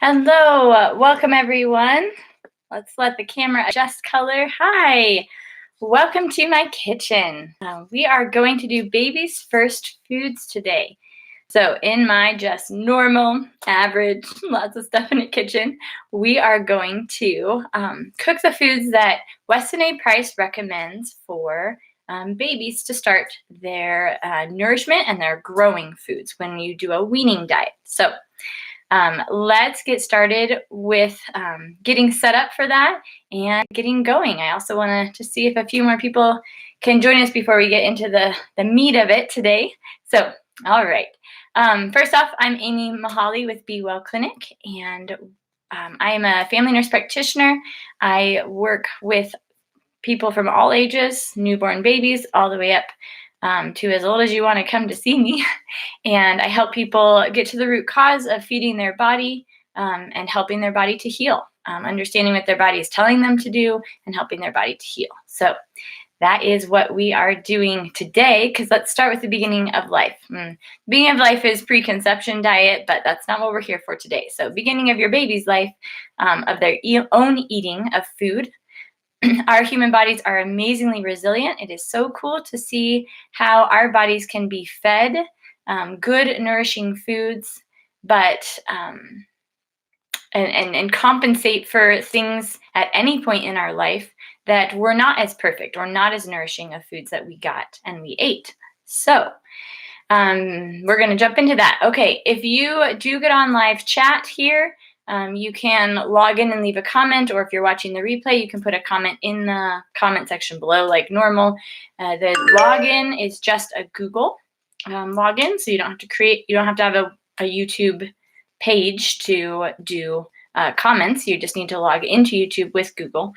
Hello, welcome everyone. Let's let the camera adjust color. Hi, welcome to my kitchen. We are going to do baby's first foods today. So in my just normal, average, lots of stuff in the kitchen, we are going to cook the foods that Weston A recommends for babies to start their nourishment and their growing foods when you do a weaning diet. So let's get started with getting set up for that and getting going. I also want to see if a few more people can join us before we get into the meat of it today. So, all right. First off, I'm AMY MIHALY with Be Well Clinic, and I am a family nurse practitioner. I work with people from all ages, newborn babies, all the way up to as old as you want to come to see me. And I help people get to the root cause of feeding their body and helping their body to heal, understanding what their body is telling them to do and helping their body to heal. So that is what we are doing today, because let's start with the beginning of life. Beginning of life is preconception diet, but that's not what we're here for today. So beginning of your baby's life, of their own eating of food. Our human bodies are amazingly resilient. It is so cool to see how our bodies can be fed good, nourishing foods, but and compensate for things at any point in our life that were not as perfect or not as nourishing of foods that we got and we ate. So we're going to jump into that. Okay, if you do get on live chat here, you can log in and leave a comment, or if you're watching the replay, you can put a comment in the comment section below like normal. The login is just a Google login, so you don't have to have a YouTube page to do comments. You just need to log into YouTube with Google,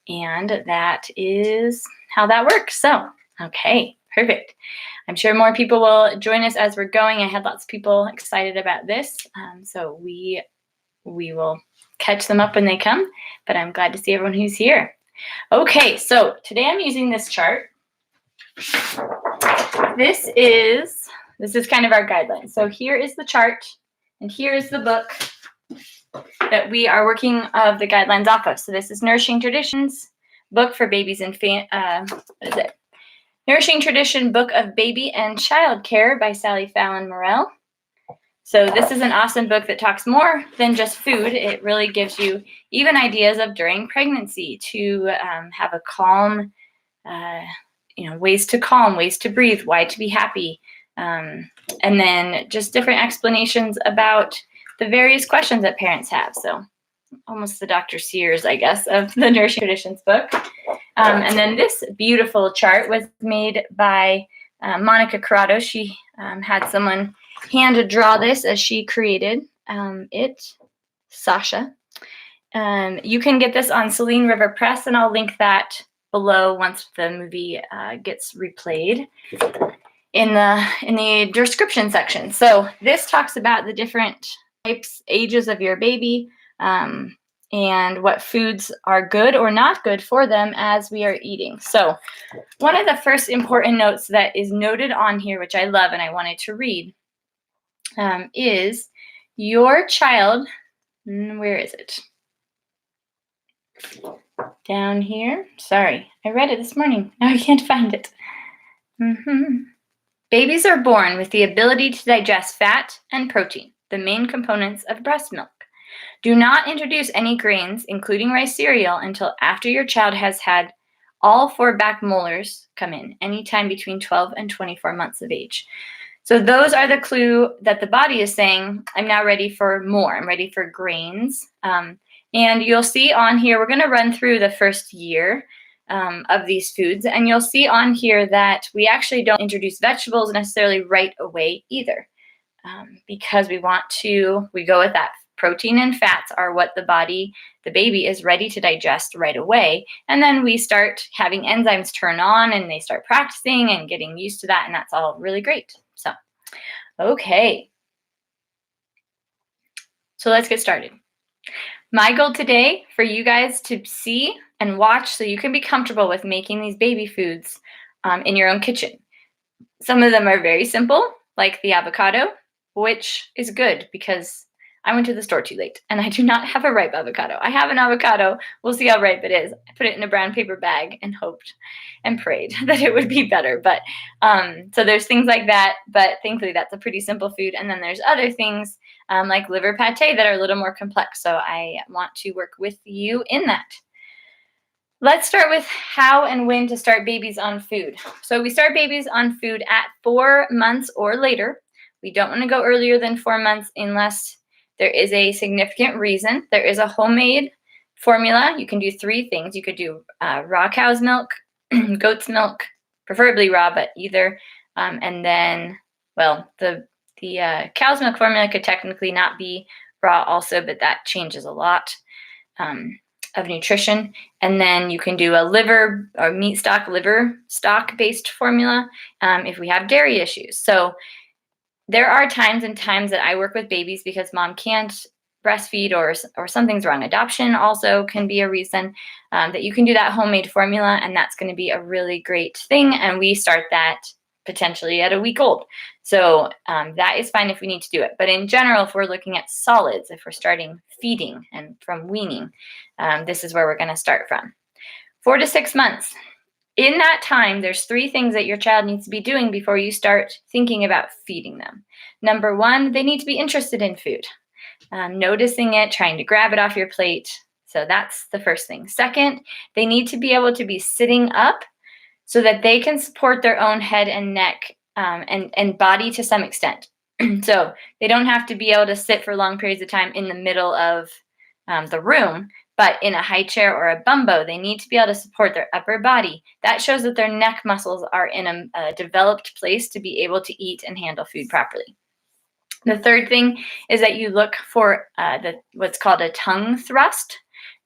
and that is how that works. So, okay, perfect. I'm sure more people will join us as we're going. I had lots of people excited about this, so we will catch them up when they come, but I'm glad to see everyone who's here. Okay, so today I'm using this chart. This is kind of our guideline. So here is the chart, and here is the book that we are working of the guidelines off of. So this is Nourishing Traditions, book for babies and what is it? Nourishing Tradition, Book of Baby and Child Care by Sally Fallon Morell. So this is an awesome book that talks more than just food. It really gives you even ideas of during pregnancy to have a calm, ways to calm, ways to breathe, why to be happy, and then just different explanations about the various questions that parents have. So almost the Dr. Sears, I guess, of the Nourishing Traditions book. And then this beautiful chart was made by Monica Corrado. She had someone hand draw this as she created it, Sasha. You can get this on Saline River Press, and I'll link that below once the movie gets replayed in the description section. So this talks about the different types, ages of your baby, and what foods are good or not good for them as we are eating. So one of the first important notes that is noted on here, which I love and I wanted to read, is your child, where is it? Down here. Sorry, I read it this morning. Now I can't find it. Babies are born with the ability to digest fat and protein, the main components of breast milk. Do not introduce any grains, including rice cereal, until after your child has had all 4 back molars come in, anytime between 12 and 24 months of age. So those are the clue that the body is saying, I'm now ready for more. I'm ready for grains. And you'll see on here, we're going to run through the first year of these foods. And you'll see on here that we actually don't introduce vegetables necessarily right away either, because we go with that. Protein and fats are what the baby is ready to digest right away. And then we start having enzymes turn on and they start practicing and getting used to that. And that's all really great. So, okay. So let's get started. My goal today for you guys to see and watch so you can be comfortable with making these baby foods in your own kitchen. Some of them are very simple, like the avocado, which is good because I went to the store too late, and I do not have a ripe avocado. I have an avocado. We'll see how ripe it is. I put it in a brown paper bag and hoped and prayed that it would be better. But so there's things like that, but thankfully that's a pretty simple food. And then there's other things like liver pate that are a little more complex. So I want to work with you in that. Let's start with how and when to start babies on food. So we start babies on food at 4 months or later. We don't want to go earlier than 4 months unless there is a significant reason. There is a homemade formula. You can do 3 things. You could do raw cow's milk, goat's milk, preferably raw, but either. And then, well, the cow's milk formula could technically not be raw also, but that changes a lot of nutrition. And then you can do a liver or meat stock, liver stock based formula if we have dairy issues. So there are times and times that I work with babies because mom can't breastfeed or something's wrong. Adoption also can be a reason that you can do that homemade formula, and that's going to be a really great thing. And we start that potentially at a week old. So that is fine if we need to do it. But in general, if we're looking at solids, if we're starting feeding and from weaning, this is where we're going to start from. 4 to 6 months. In that time, there's 3 things that your child needs to be doing before you start thinking about feeding them. Number 1, they need to be interested in food, noticing it, trying to grab it off your plate. So that's the first thing. Second, they need to be able to be sitting up so that they can support their own head and neck and body to some extent. So they don't have to be able to sit for long periods of time in the middle of the room, but in a high chair or a bumbo, they need to be able to support their upper body. That shows that their neck muscles are in a developed place to be able to eat and handle food properly. The third thing is that you look for what's called a tongue thrust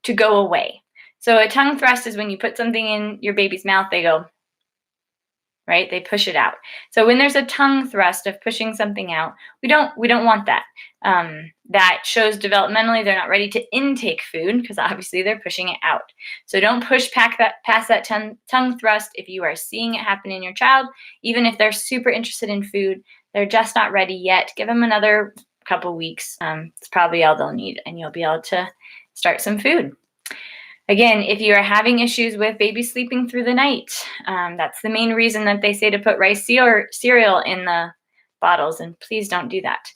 to go away. So a tongue thrust is when you put something in your baby's mouth, they go, right? They push it out. So when there's a tongue thrust of pushing something out, we don't want that. That shows developmentally they're not ready to intake food because obviously they're pushing it out. So don't push past that tongue thrust if you are seeing it happen in your child. Even if they're super interested in food, they're just not ready yet. Give them another couple weeks. It's probably all they'll need, and you'll be able to start some food. Again, if you are having issues with baby sleeping through the night, that's the main reason that they say to put rice cereal in the bottles, and please don't do that.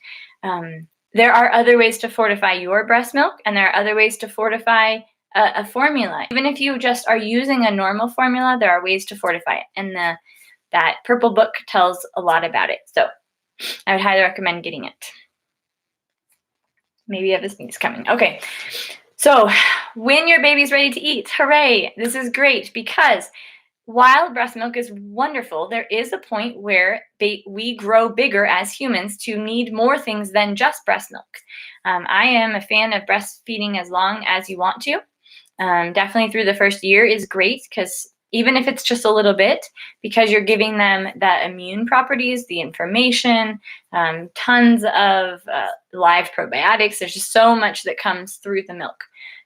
There are other ways to fortify your breast milk, and there are other ways to fortify a formula. Even if you just are using a normal formula, there are ways to fortify it, and that purple book tells a lot about it. So I would highly recommend getting it. Maybe you have a sneeze coming. Okay. So when your baby's ready to eat, hooray, this is great because while breast milk is wonderful, there is a point where we grow bigger as humans to need more things than just breast milk. I am a fan of breastfeeding as long as you want to. Definitely through the first year is great because even if it's just a little bit, because you're giving them the immune properties, the information, tons of live probiotics. There's just so much that comes through the milk.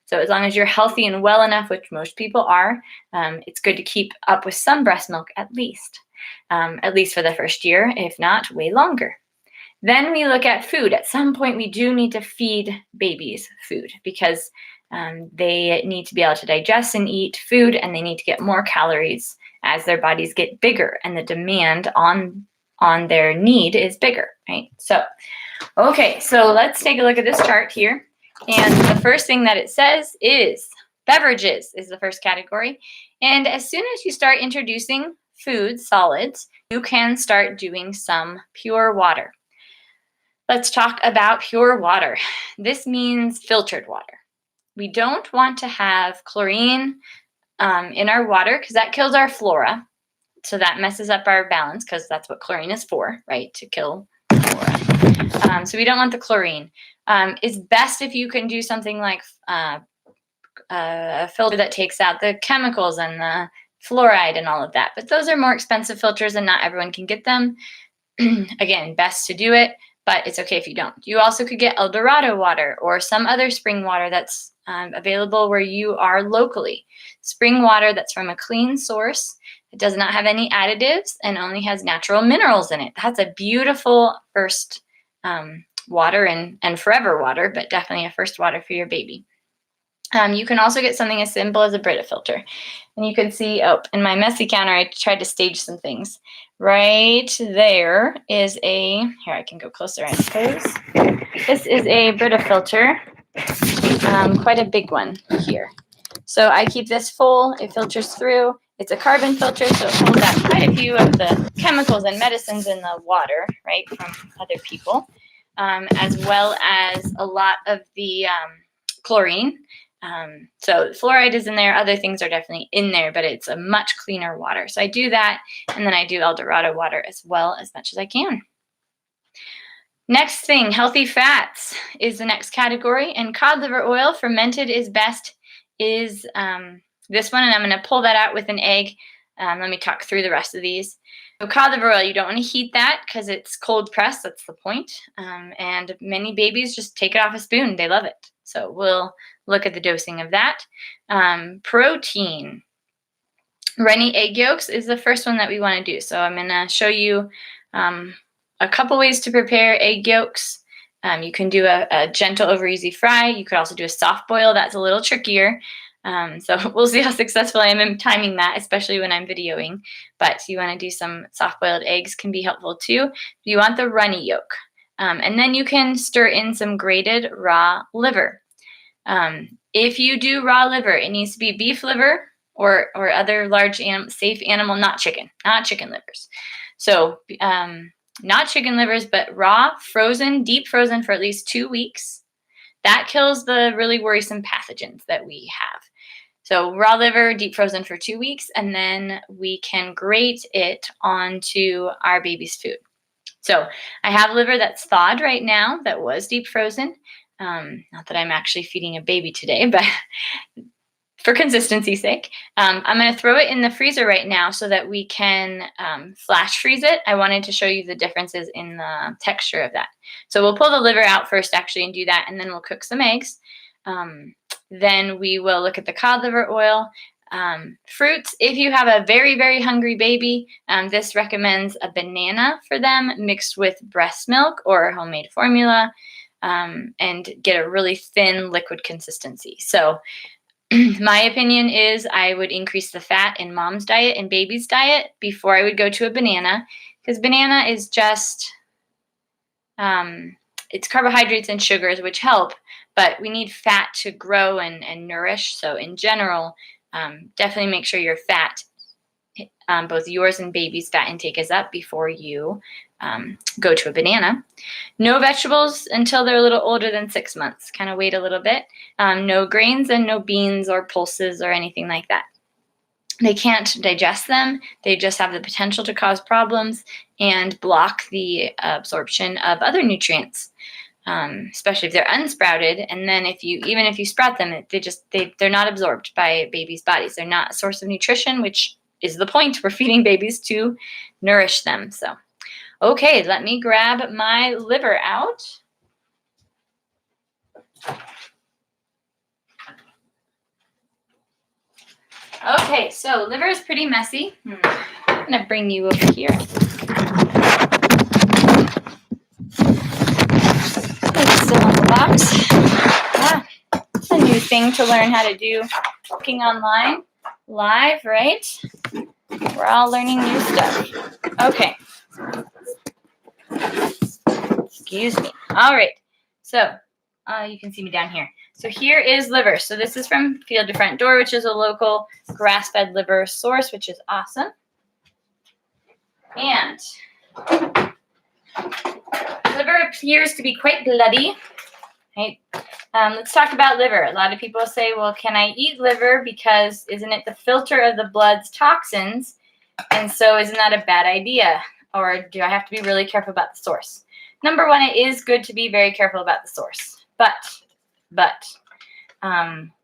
So as long as you're healthy and well enough, which most people are, it's good to keep up with some breast milk at least for the first year, if not way longer. Then we look at food. At some point, we do need to feed babies food because they need to be able to digest and eat food, and they need to get more calories as their bodies get bigger and the demand on their need is bigger, right? So, okay, so let's take a look at this chart here. And the first thing that it says is beverages is the first category. And as soon as you start introducing food, solids, you can start doing some pure water. Let's talk about pure water. This means filtered water. We don't want to have chlorine in our water because that kills our flora. So that messes up our balance because that's what chlorine is for, right? To kill flora. So we don't want the chlorine. It's best if you can do something like a filter that takes out the chemicals and the fluoride and all of that. But those are more expensive filters and not everyone can get them. Again, best to do it, but it's okay if you don't. You also could get El Dorado water or some other spring water that's available where you are locally. Spring water that's from a clean source. It does not have any additives and only has natural minerals in it. That's a beautiful first water and forever water, but definitely a first water for your baby. You can also get something as simple as a Brita filter. And you can see, oh, in my messy counter, I tried to stage some things. Right there is here I can go closer, I suppose. This is a Brita filter, quite a big one here. So I keep this full, it filters through. It's a carbon filter, so it holds out quite a few of the chemicals and medicines in the water, right, from other people, as well as a lot of the chlorine. So fluoride is in there. Other things are definitely in there, but it's a much cleaner water. So I do that, and then I do El Dorado water as well, as much as I can. Next thing, healthy fats is the next category, and cod liver oil, fermented is best, is this one, and I'm going to pull that out with an egg. Let me talk through the rest of these. So cod liver oil, you don't want to heat that because it's cold pressed. That's the point. And many babies just take it off a spoon. They love it. So we'll look at the dosing of that. Protein. Runny egg yolks is the first one that we want to do. So I'm going to show you a couple ways to prepare egg yolks. You can do a gentle over easy fry. You could also do a soft boil. That's a little trickier. So we'll see how successful I am in timing that, especially when I'm videoing. But you want to do some soft-boiled eggs can be helpful too. You want the runny yolk. And then you can stir in some grated raw liver. If you do raw liver, it needs to be beef liver or other large safe animal, not chicken livers. So not chicken livers, but raw, frozen, deep frozen for at least 2 weeks. That kills the really worrisome pathogens that we have. So raw liver, deep frozen for 2 weeks, and then we can grate it onto our baby's food. So I have liver that's thawed right now that was deep frozen. Not that I'm actually feeding a baby today, but for consistency's sake, I'm going to throw it in the freezer right now so that we can flash freeze it. I wanted to show you the differences in the texture of that. So we'll pull the liver out first actually and do that, and then we'll cook some eggs. Then we will look at the cod liver oil. Fruits, if you have a very, very hungry baby, this recommends a banana for them mixed with breast milk or homemade formula, and get a really thin liquid consistency. So my opinion is I would increase the fat in mom's diet and baby's diet before I would go to a banana, because banana is just, it's carbohydrates and sugars, which help, but we need fat to grow and nourish. So in general, definitely make sure your fat, both yours and baby's fat intake is up before you go to a banana. No vegetables until they're a little older than 6 months. Kind of wait a little bit. No grains and no beans or pulses or anything like that. They can't digest them. They just have the potential to cause problems and block the absorption of other nutrients, especially if they're unsprouted. And then even if you sprout them, they're not absorbed by babies' bodies. They're not a source of nutrition, which is the point. We're feeding babies to nourish them. So, okay, let me grab my liver out. Okay, so liver is pretty messy. I'm going to bring you over here. It's still on the box. It's a new thing to learn how to do cooking online, live, right? We're all learning new stuff. Okay. Excuse me. All right. So you can see me down here. So here is liver. So this is from Field to Front Door, which is a local grass-fed liver source, which is awesome. And liver appears to be quite bloody. Right? Let's talk about liver. A lot of people say, well, can I eat liver because isn't it the filter of the blood's toxins? And so isn't that a bad idea? Or do I have to be really careful about the source? Number one, it is good to be very careful about the source. But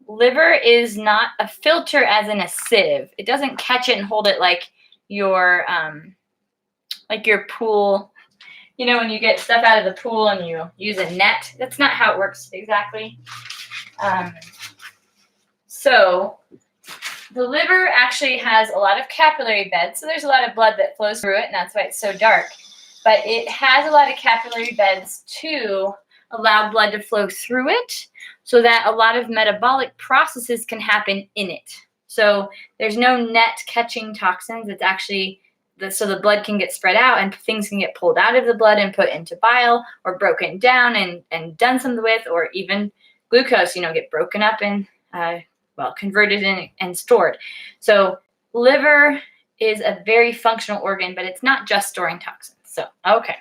liver is not a filter as in a sieve. It doesn't catch it and hold it like your pool. You know, when you get stuff out of the pool and you use a net, that's not how it works exactly. So the liver actually has a lot of capillary bed, so there's a lot of blood that flows through it, and that's why it's so dark. but it has a lot of capillary beds to allow blood to flow through it so that a lot of metabolic processes can happen in it. So there's no net catching toxins. It's actually so the blood can get spread out and things can get pulled out of the blood and put into bile or broken down and done something with, or even glucose, get broken up and, converted and stored. So liver is a very functional organ, but it's not just storing toxins. So, okay.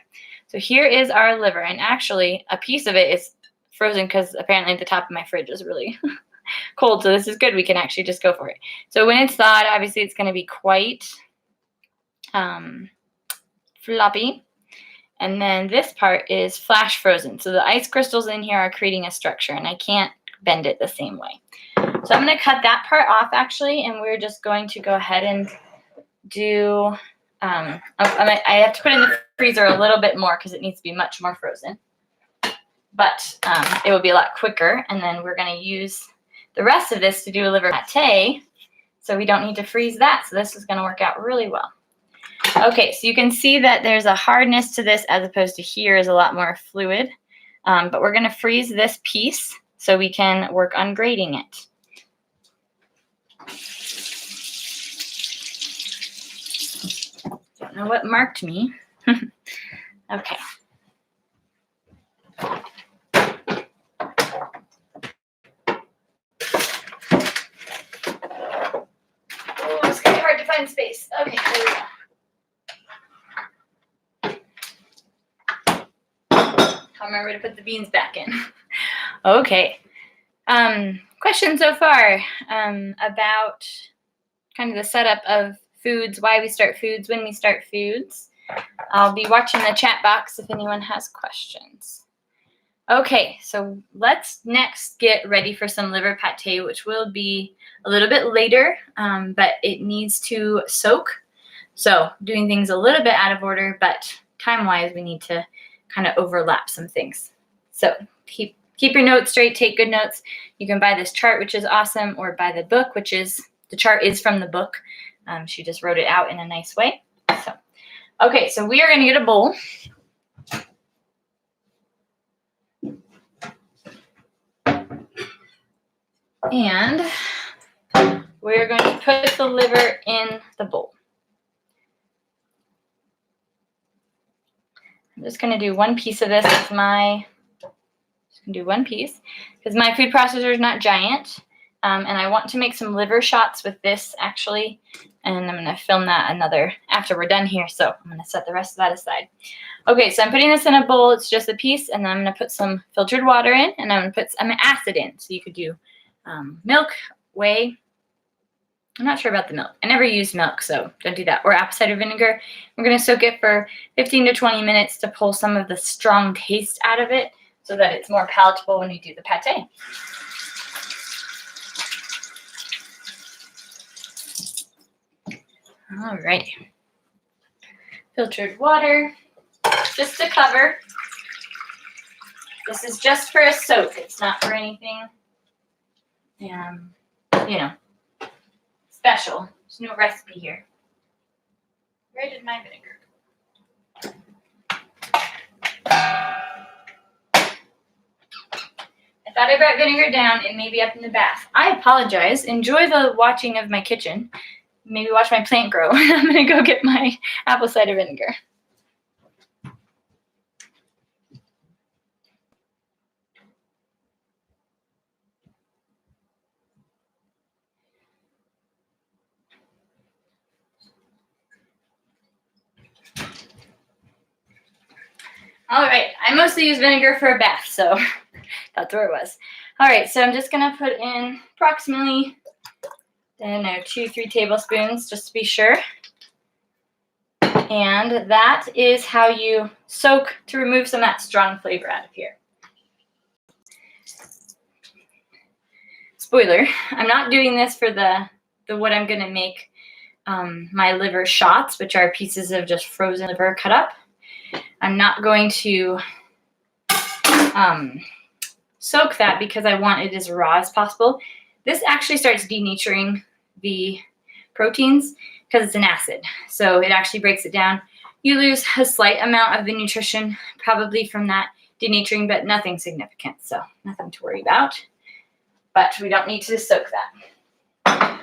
So here is our liver, and actually a piece of it is frozen because apparently the top of my fridge is really cold, so this is good. We can actually just go for it. So when it's thawed, obviously it's going to be quite floppy, and then this part is flash frozen. So the ice crystals in here are creating a structure, and I can't bend it the same way. So I'm going to cut that part off actually, and we're just going to go ahead and do, I have to put it in the freezer a little bit more because it needs to be much more frozen, but it will be a lot quicker. And then we're going to use the rest of this to do a liver pate, so we don't need to freeze that. So this is going to work out really well. Okay, so you can see that there's a hardness to this as opposed to here is a lot more fluid, but we're going to freeze this piece so we can work on grating it. Don't know what marked me. Okay. Oh, it's kind of hard to find space. Okay, there we go. I'll remember to put the beans back in. Okay. Questions so far about kind of the setup of foods, why we start foods, when we start foods. I'll be watching the chat box if anyone has questions. Okay, so let's next get ready for some liver pate, which will be a little bit later, but it needs to soak. So doing things a little bit out of order, but time-wise, we need to kind of overlap some things. So keep your notes straight, take good notes. You can buy this chart, which is awesome, or buy the book, which is, the chart is from the book. She just wrote it out in a nice way. So, okay, so we are going to get a bowl. And we're going to put the liver in the bowl. I'm just going to do one piece of this with my, just going to do one piece because my food processor is not giant. And I want to make some liver shots with this actually. And I'm going to film that after we're done here. So I'm going to set the rest of that aside. Okay, so I'm putting this in a bowl. It's just a piece. And then I'm going to put some filtered water in. And I'm going to put some acid in. So you could do milk, whey. I'm not sure about the milk. I never used milk, so don't do that. Or apple cider vinegar. We're going to soak it for 15 to 20 minutes to pull some of the strong taste out of it so that it's more palatable when you do the pate. All right. Filtered water, just to cover. This is just for a soak. It's not for anything, special. There's no recipe here. Where did my vinegar go? I thought I brought vinegar down. It may be up in the bath. I apologize. Enjoy the watching of my kitchen. Maybe watch my plant grow. I'm going to go get my apple cider vinegar. All right, I mostly use vinegar for a bath, so that's where it was. All right, so I'm just going to put in approximately, 2-3 tablespoons just to be sure. And that is how you soak to remove some of that strong flavor out of here. Spoiler, I'm not doing this for the what I'm going to make my liver shots, which are pieces of just frozen liver cut up. I'm not going to soak that because I want it as raw as possible. This actually starts denaturing the proteins because it's an acid. So it actually breaks it down. You lose a slight amount of the nutrition probably from that denaturing, but nothing significant, so nothing to worry about. But we don't need to soak that.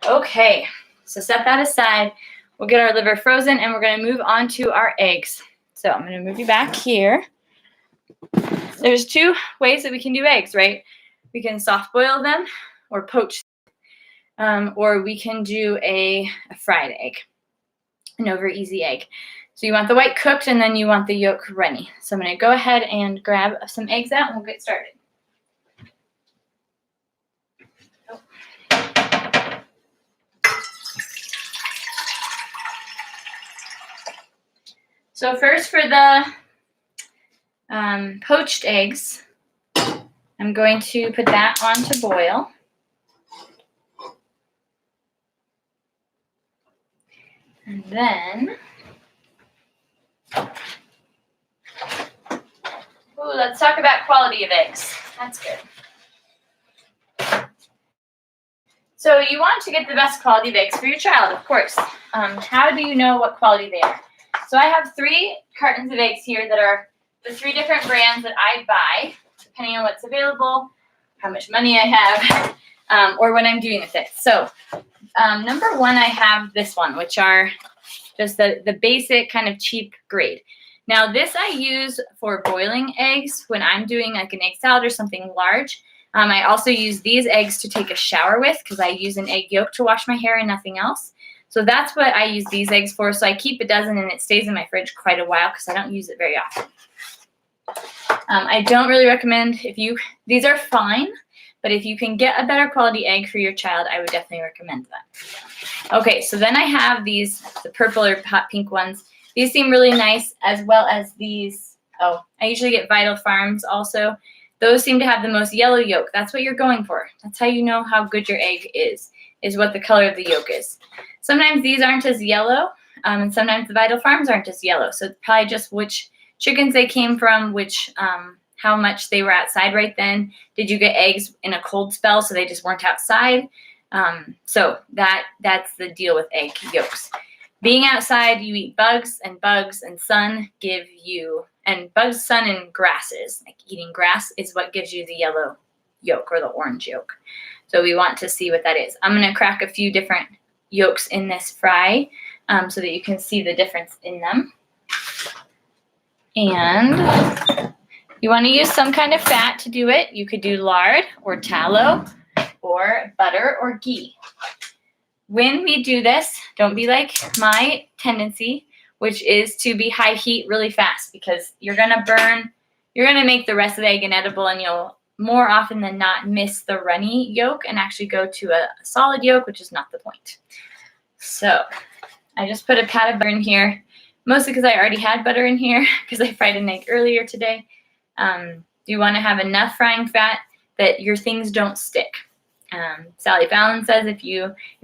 Okay, so set that aside. We'll get our liver frozen, and we're going to move on to our eggs. So I'm going to move you back here. There's two ways that we can do eggs, right? We can soft boil them or poach them, or we can do a fried egg, an over easy egg. So you want the white cooked, and then you want the yolk runny. So I'm going to go ahead and grab some eggs out, and we'll get started. So first for the poached eggs, I'm going to put that on to boil. And then, let's talk about quality of eggs. That's good. So you want to get the best quality of eggs for your child, of course. How do you know what quality they are? So I have 3 cartons of eggs here that are the 3 different brands that I buy, depending on what's available, how much money I have, or what I'm doing with it. So number 1, I have this one, which are just the basic kind of cheap grade. Now this I use for boiling eggs when I'm doing like an egg salad or something large. I also use these eggs to take a shower with because I use an egg yolk to wash my hair and nothing else. So that's what I use these eggs for. So I keep a dozen and it stays in my fridge quite a while because I don't use it very often. I don't really recommend these are fine, but if you can get a better quality egg for your child, I would definitely recommend that. Okay, so then I have these, the purple or hot pink ones. These seem really nice, as well as these. Oh, I usually get Vital Farms also. Those seem to have the most yellow yolk. That's what you're going for. That's how you know how good your egg is what the color of the yolk is. Sometimes these aren't as yellow, and sometimes the Vital Farms aren't as yellow. So it's probably just which chickens they came from, how much they were outside right then. Did you get eggs in a cold spell so they just weren't outside? So that's the deal with egg yolks. Being outside, you eat bugs, and sun give you, and bugs, sun, and grasses. Like eating grass is what gives you the yellow yolk or the orange yolk. So we want to see what that is. I'm going to crack a few different yolks in this fry so that you can see the difference in them. And you want to use some kind of fat to do it. You could do lard or tallow or butter or ghee. When we do this, don't be like my tendency, which is to be high heat really fast because you're going to make the rest of the egg inedible, and you'll more often than not miss the runny yolk and actually go to a solid yolk, which is not the point. So I just put a pat of butter in here, mostly because I already had butter in here because I fried an egg earlier today. You want to have enough frying fat that your things don't stick. Sally Fallon says if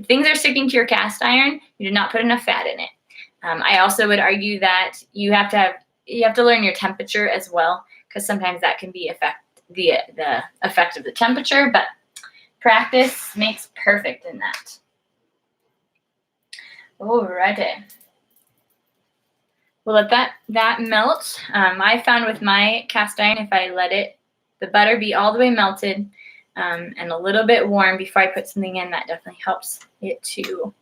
things are sticking to your cast iron, you did not put enough fat in it. I also would argue that you have to learn your temperature as well, because sometimes that can be the effect of the temperature, but practice makes perfect in that. Alrighty. We'll let that melt. I found with my cast iron, if I let the butter be all the way melted and a little bit warm before I put something in, that definitely helps it to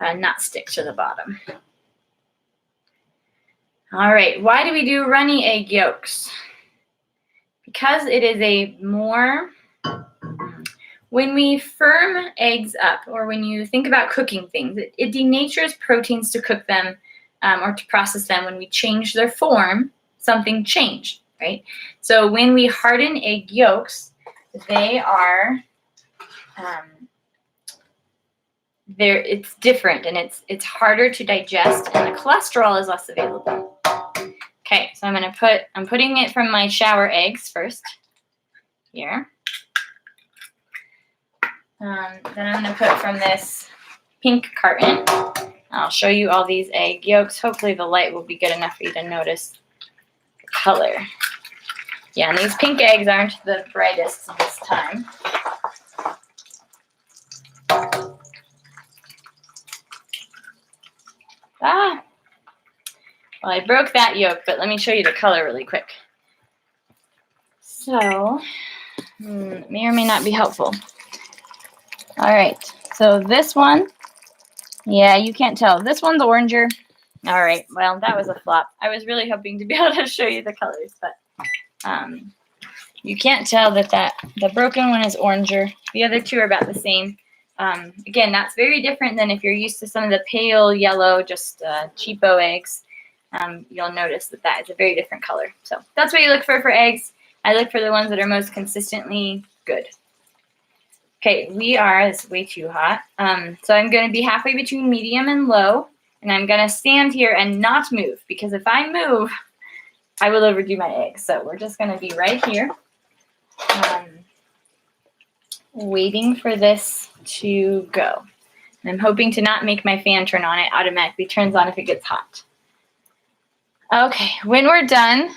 not stick to the bottom. All right, why do we do runny egg yolks? Because it is when we firm eggs up, or when you think about cooking things, it denatures proteins to cook them or to process them. When we change their form, something changed, right? So when we harden egg yolks, they are, it's different, and it's harder to digest, and the cholesterol is less available. Okay, so I'm putting it from my shower eggs first here. Then I'm going to put from this pink carton. I'll show you all these egg yolks. Hopefully the light will be good enough for you to notice the color. Yeah, and these pink eggs aren't the brightest this time. Well, I broke that yolk, but let me show you the color really quick. So, may or may not be helpful. All right, so this one, yeah, you can't tell. This one's oranger. All right, well, that was a flop. I was really hoping to be able to show you the colors, but you can't tell that the broken one is oranger. The other two are about the same. Again, that's very different than if you're used to some of the pale yellow, just cheapo eggs. You'll notice that is a very different color. So that's what you look for eggs. I look for the ones that are most consistently good. Okay, it's way too hot. So I'm going to be halfway between medium and low, and I'm going to stand here and not move, because if I move, I will overdo my eggs. So we're just going to be right here, waiting for this to go. And I'm hoping to not make my fan turn on. It automatically turns on if it gets hot. Okay, when we're done,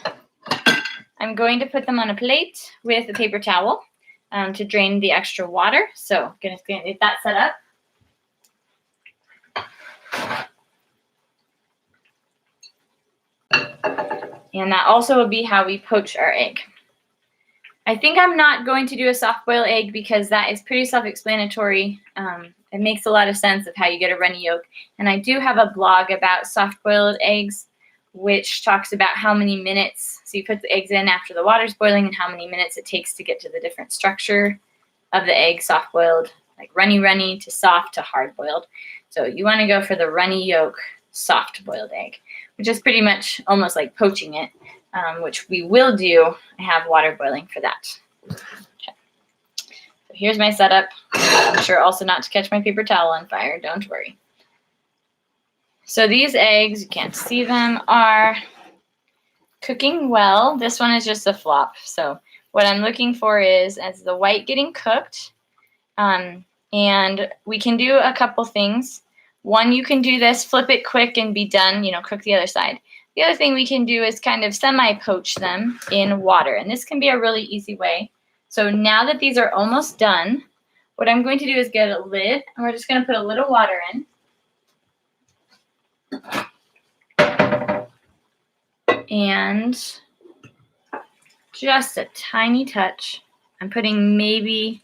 I'm going to put them on a plate with a paper towel to drain the extra water. So I'm going to get that set up. And that also will be how we poach our egg. I think I'm not going to do a soft boiled egg because that is pretty self-explanatory. It makes a lot of sense of how you get a runny yolk. And I do have a blog about soft boiled eggs, which talks about how many minutes. So you put the eggs in after the water's boiling and how many minutes it takes to get to the different structure of the egg, soft boiled, like runny to soft to hard boiled. So you want to go for the runny yolk, soft boiled egg, which is pretty much almost like poaching it, which we will do. I have water boiling for that. Okay. So here's my setup. I'm sure also not to catch my paper towel on fire. Don't worry. So these eggs, you can't see them, are cooking well. This one is just a flop. So what I'm looking for is as the white getting cooked, and we can do a couple things. One, you can do this, flip it quick and be done, cook the other side. The other thing we can do is kind of semi-poach them in water, and this can be a really easy way. So now that these are almost done, what I'm going to do is get a lid, and we're just going to put a little water in. And just a tiny touch. I'm putting maybe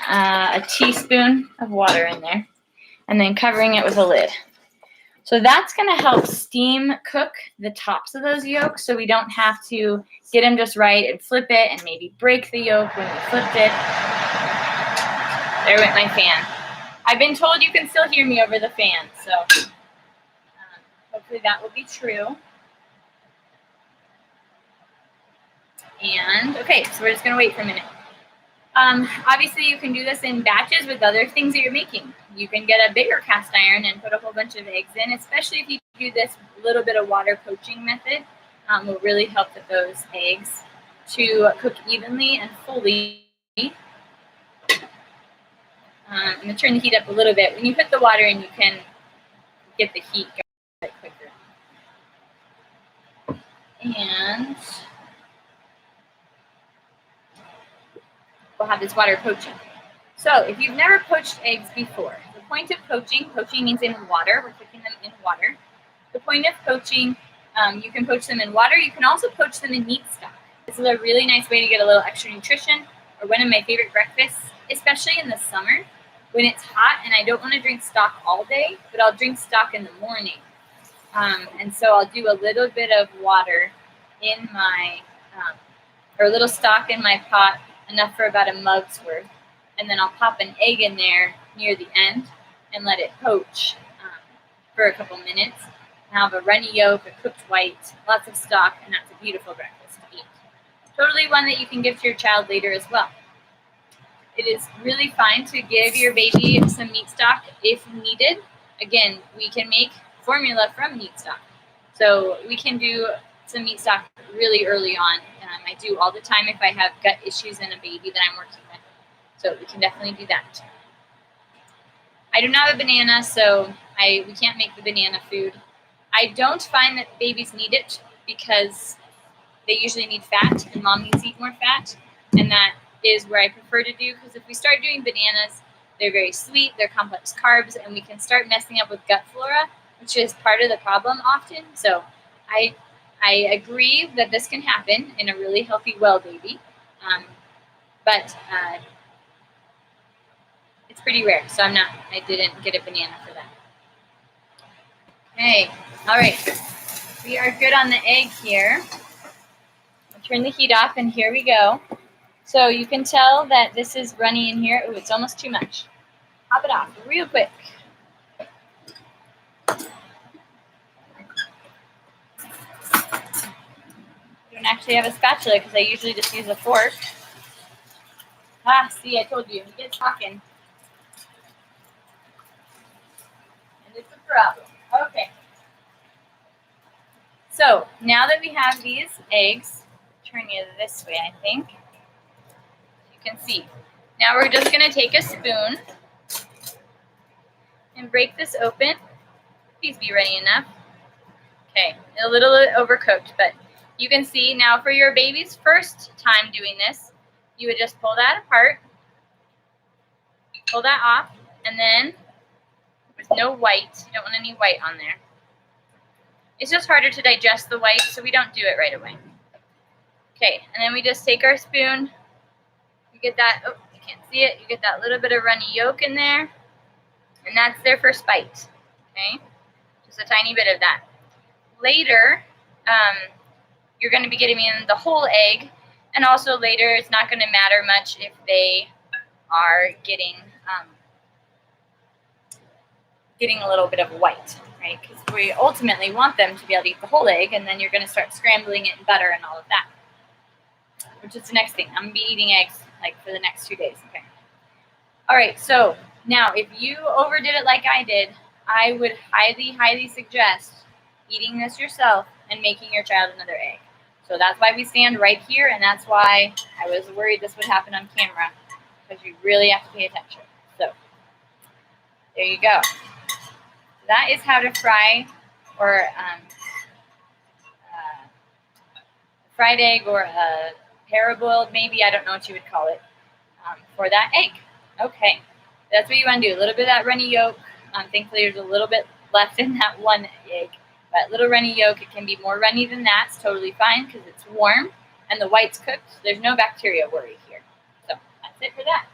a teaspoon of water in there, and then covering it with a lid. So that's going to help steam cook the tops of those yolks, so we don't have to get them just right and flip it and maybe break the yolk when we flipped it. There went my fan. I've been told you can still hear me over the fan, so hopefully that will be true. And okay, so we're just going to wait for a minute. Obviously, you can do this in batches with other things that you're making. You can get a bigger cast iron and put a whole bunch of eggs in, especially if you do this little bit of water poaching method. Will really help with those eggs to cook evenly and fully. I'm going to turn the heat up a little bit. When you put the water in, you can get the heat going a bit quicker. And we'll have this water poaching. So if you've never poached eggs before, the point of poaching means in water. We're cooking them in water. The point of poaching, you can poach them in water. You can also poach them in meat stock. This is a really nice way to get a little extra nutrition, or one of my favorite breakfasts, especially in the summer when it's hot and I don't want to drink stock all day, but I'll drink stock in the morning. And so I'll do a little bit of water in my, or a little stock in my pot, enough for about a mug's worth. And then I'll pop an egg in there near the end and let it poach for a couple minutes. And I'll have a runny yolk, a cooked white, lots of stock, and that's a beautiful breakfast to eat. Totally one that you can give to your child later as well. It is really fine to give your baby some meat stock if needed. Again, we can make formula from meat stock. So we can do some meat stock really early on. I do all the time if I have gut issues in a baby that I'm working with. So we can definitely do that. I do not have a banana, so we can't make the banana food. I don't find that babies need it because they usually need fat, and mom needs to eat more fat. And that is where I prefer to do, because if we start doing bananas, they're very sweet, they're complex carbs, and we can start messing up with gut flora which is part of the problem often. So I agree that this can happen in a really healthy well baby, but it's pretty rare. So I didn't get a banana for that. Okay, all right. We are good on the egg here. I'll turn the heat off, and here we go. So you can tell that this is runny in here. Ooh, it's almost too much. Pop it off real quick. I don't actually have a spatula because I usually just use a fork. Ah, see, I told you. He gets talking. And it's a problem. Okay. So now that we have these eggs, turn you this way, I think. You can see. Now we're just going to take a spoon and break this open. Please be ready enough. Okay, a little overcooked, but you can see now for your baby's first time doing this, you would just pull that apart, pull that off, and then with no white, you don't want any white on there. It's just harder to digest the white, so we don't do it right away. Okay, and then we just take our spoon, you get that, oh, you can't see it, you get that little bit of runny yolk in there, and that's their first bite, okay? Just a tiny bit of that. Later, you're going to be getting in the whole egg, and also later it's not going to matter much if they are getting a little bit of white, right? Because we ultimately want them to be able to eat the whole egg, and then you're going to start scrambling it in butter and all of that, which is the next thing. I'm going to be eating eggs like for the next 2 days, okay? All right, so now if you overdid it like I did, I would highly, highly suggest eating this yourself and making your child another egg. So that's why we stand right here, and that's why I was worried this would happen on camera, because you really have to pay attention. So there you go. That is how to fry or fried egg or a paraboiled, maybe, I don't know what you would call it, for that egg. Okay, that's what you want to do. A little bit of that runny yolk. Thankfully, there's a little bit left in that one egg. But little runny yolk, it can be more runny than that. It's totally fine because it's warm and the white's cooked. So there's no bacteria worry here. So that's it for that.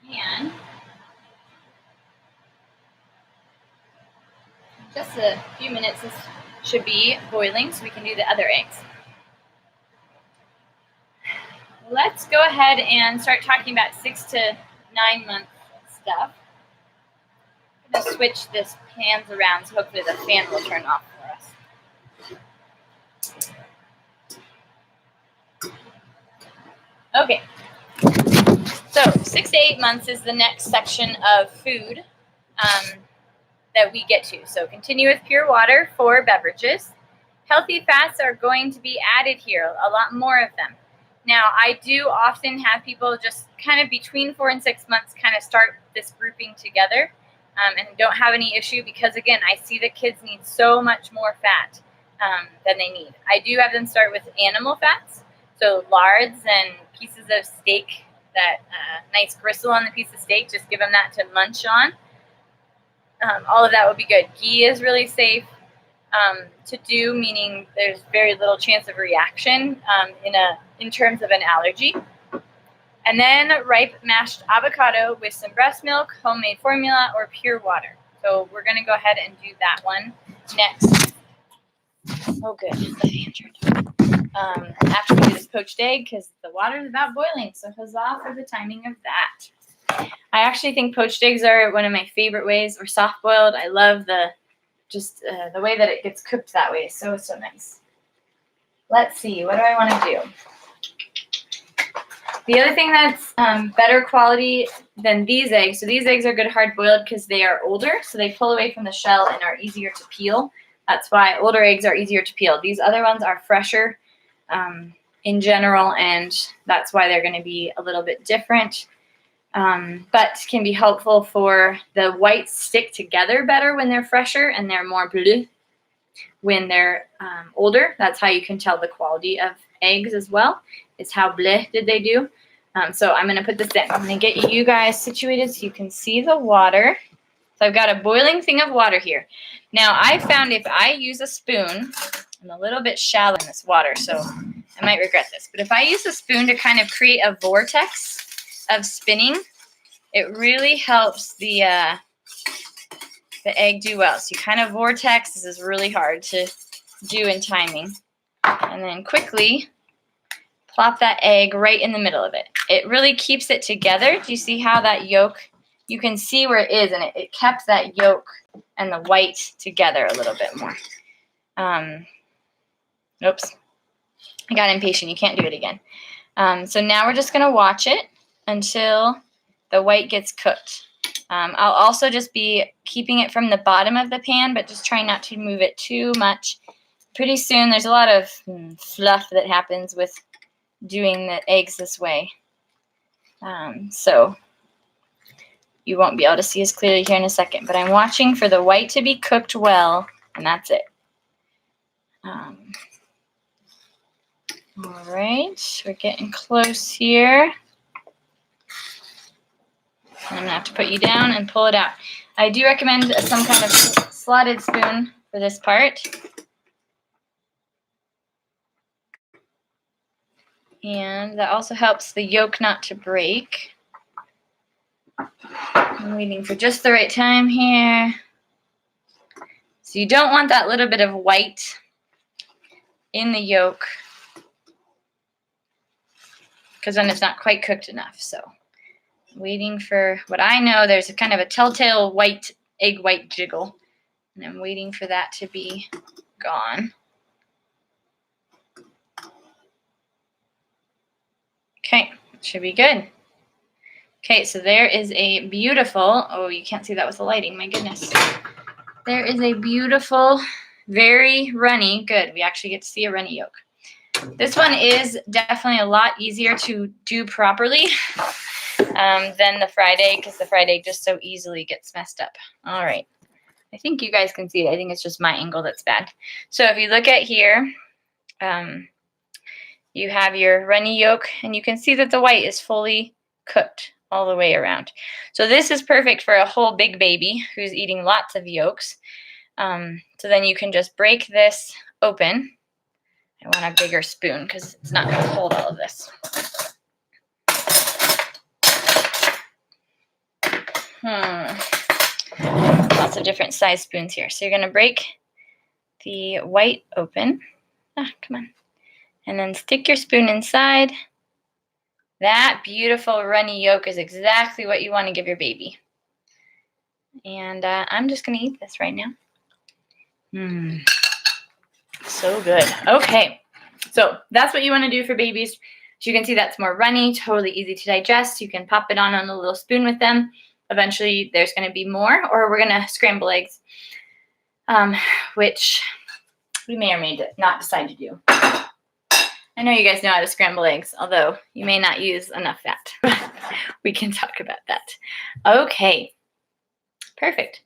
And just a few minutes, this should be boiling so we can do the other eggs. Let's go ahead and start talking about 6 to 9 month stuff. I'm going to switch this pans around so hopefully the fan will turn off for us. Okay, so 6 to 8 months is the next section of food that we get to. So continue with pure water for beverages. Healthy fats are going to be added here, a lot more of them. Now, I do often have people just kind of between 4 and 6 months kind of start this grouping together and don't have any issue because, again, I see that kids need so much more fat than they need. I do have them start with animal fats, so lards and pieces of steak, that nice gristle on the piece of steak, just give them that to munch on. All of that would be good. Ghee is really safe to do, meaning there's very little chance of reaction in terms of an allergy. And then ripe mashed avocado with some breast milk, homemade formula, or pure water. So we're going to go ahead and do that one next. Oh, good. The fan turned on. After we do this poached egg, because the water is about boiling. So huzzah for the timing of that. I actually think poached eggs are one of my favorite ways, or soft boiled. I love the way that it gets cooked that way. So nice. Let's see. What do I want to do? The other thing that's better quality than these eggs, so these eggs are good hard boiled because they are older, so they pull away from the shell and are easier to peel. That's why older eggs are easier to peel. These other ones are fresher in general, and that's why they're going to be a little bit different, but can be helpful for the whites stick together better when they're fresher, and they're more bleu when they're older. That's how you can tell the quality of eggs as well, is how bleu did they do. So I'm going to put this in. I'm going to get you guys situated so you can see the water. So I've got a boiling thing of water here. Now, I found if I use a spoon, I'm a little bit shallow in this water, so I might regret this. But if I use a spoon to kind of create a vortex of spinning, it really helps the egg do well. So you kind of vortex. This is really hard to do in timing. And then quickly plop that egg right in the middle of it. It really keeps it together. Do you see how that yolk, you can see where it is, and it kept that yolk and the white together a little bit more. Oops, I got impatient. You can't do it again. So now we're just going to watch it until the white gets cooked. I'll also just be keeping it from the bottom of the pan, but just trying not to move it too much. Pretty soon, there's a lot of fluff that happens with doing the eggs this way. So you won't be able to see as clearly here in a second, but I'm watching for the white to be cooked well, and that's it. All right, we're getting close here. I'm going to have to put you down and pull it out. I do recommend some kind of slotted spoon for this part. And that also helps the yolk not to break. I'm waiting for just the right time here. So you don't want that little bit of white in the yolk, because then it's not quite cooked enough. So waiting for what I know, there's a kind of a telltale white egg white jiggle, and I'm waiting for that to be gone. Okay, should be good. Okay, so there is a beautiful, oh, you can't see that with the lighting, my goodness. There is a beautiful, very runny, good, we actually get to see a runny yolk. This one is definitely a lot easier to do properly than the fried egg, because the fried egg just so easily gets messed up. All right, I think you guys can see it. I think it's just my angle that's bad. So if you look at here, you have your runny yolk, and you can see that the white is fully cooked all the way around. So this is perfect for a whole big baby who's eating lots of yolks. So then you can just break this open. I want a bigger spoon because it's not going to hold all of this. Lots of different size spoons here. So you're going to break the white open. Come on. And then stick your spoon inside. That beautiful runny yolk is exactly what you want to give your baby. And I'm just going to eat this right now. So good. Okay, so that's what you want to do for babies. So you can see that's more runny, totally easy to digest. You can pop it on a little spoon with them. Eventually there's going to be more, or we're going to scramble eggs, which we may or may not decide to do. I know you guys know how to scramble eggs, although you may not use enough fat. We can talk about that. Okay, perfect.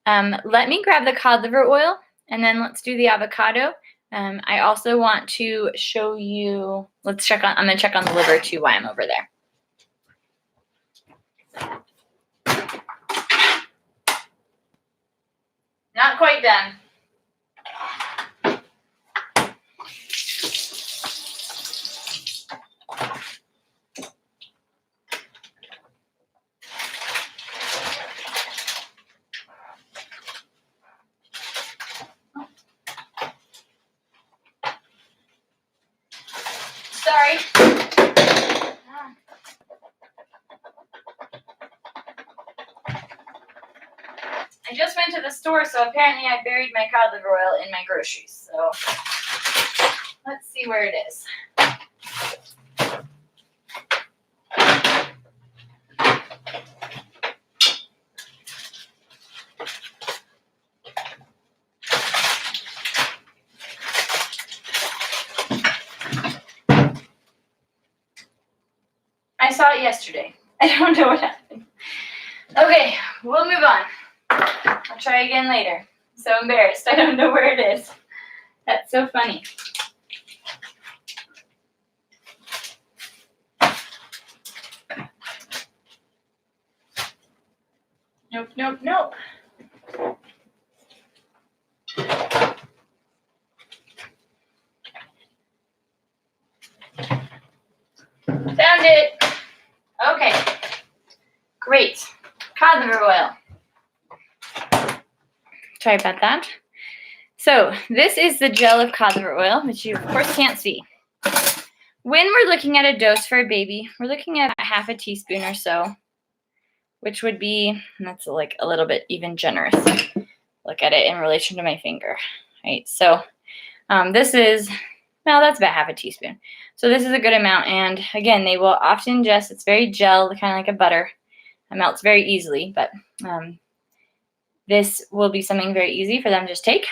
Let me grab the cod liver oil, and then let's do the avocado. I also want to show you, I'm going to check on the liver too while I'm over there. Not quite done. Sorry. I just went to the store, so apparently I buried my cod liver oil in my groceries. So let's see where it is. I saw it yesterday. I don't know what happened. Okay, we'll move on. I'll try again later. I'm so embarrassed. I don't know where it is. That's so funny. Nope, nope, nope. Found it. Okay. Great. Cod liver oil. Sorry about that. So this is the gel of cod liver oil, which you of course can't see. When we're looking at a dose for a baby, we're looking at half a teaspoon or so, which would be, that's like a little bit even generous. Look at it in relation to my finger, right? So this is, well, that's about half a teaspoon. So this is a good amount. And again, they will often ingest, it's very gel, kind of like a butter. It melts very easily, but this will be something very easy for them to just take,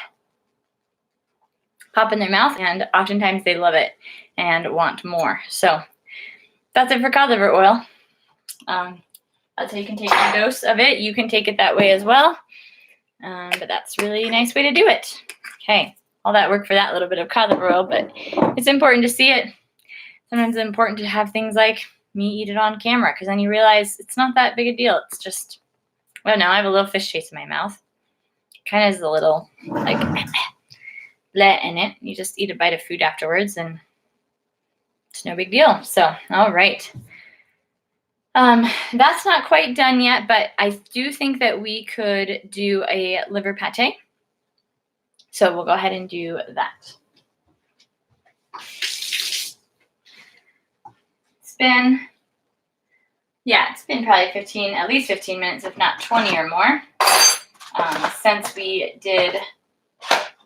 pop in their mouth, and oftentimes they love it and want more. So that's it for cod liver oil. That's how you can take a dose of it. You can take it that way as well, but that's really a nice way to do it. Okay, all that work for that little bit of cod liver oil, but it's important to see it. Sometimes it's important to have things like me eat it on camera, because then you realize it's not that big a deal. It's just, well, now I have a little fish taste in my mouth. Kind of is a little, like, bleh in it. You just eat a bite of food afterwards, and it's no big deal. So, all right. That's not quite done yet, but I do think that we could do a liver pate. So we'll go ahead and do that. It's been probably at least 15 minutes, if not 20 or more, since we did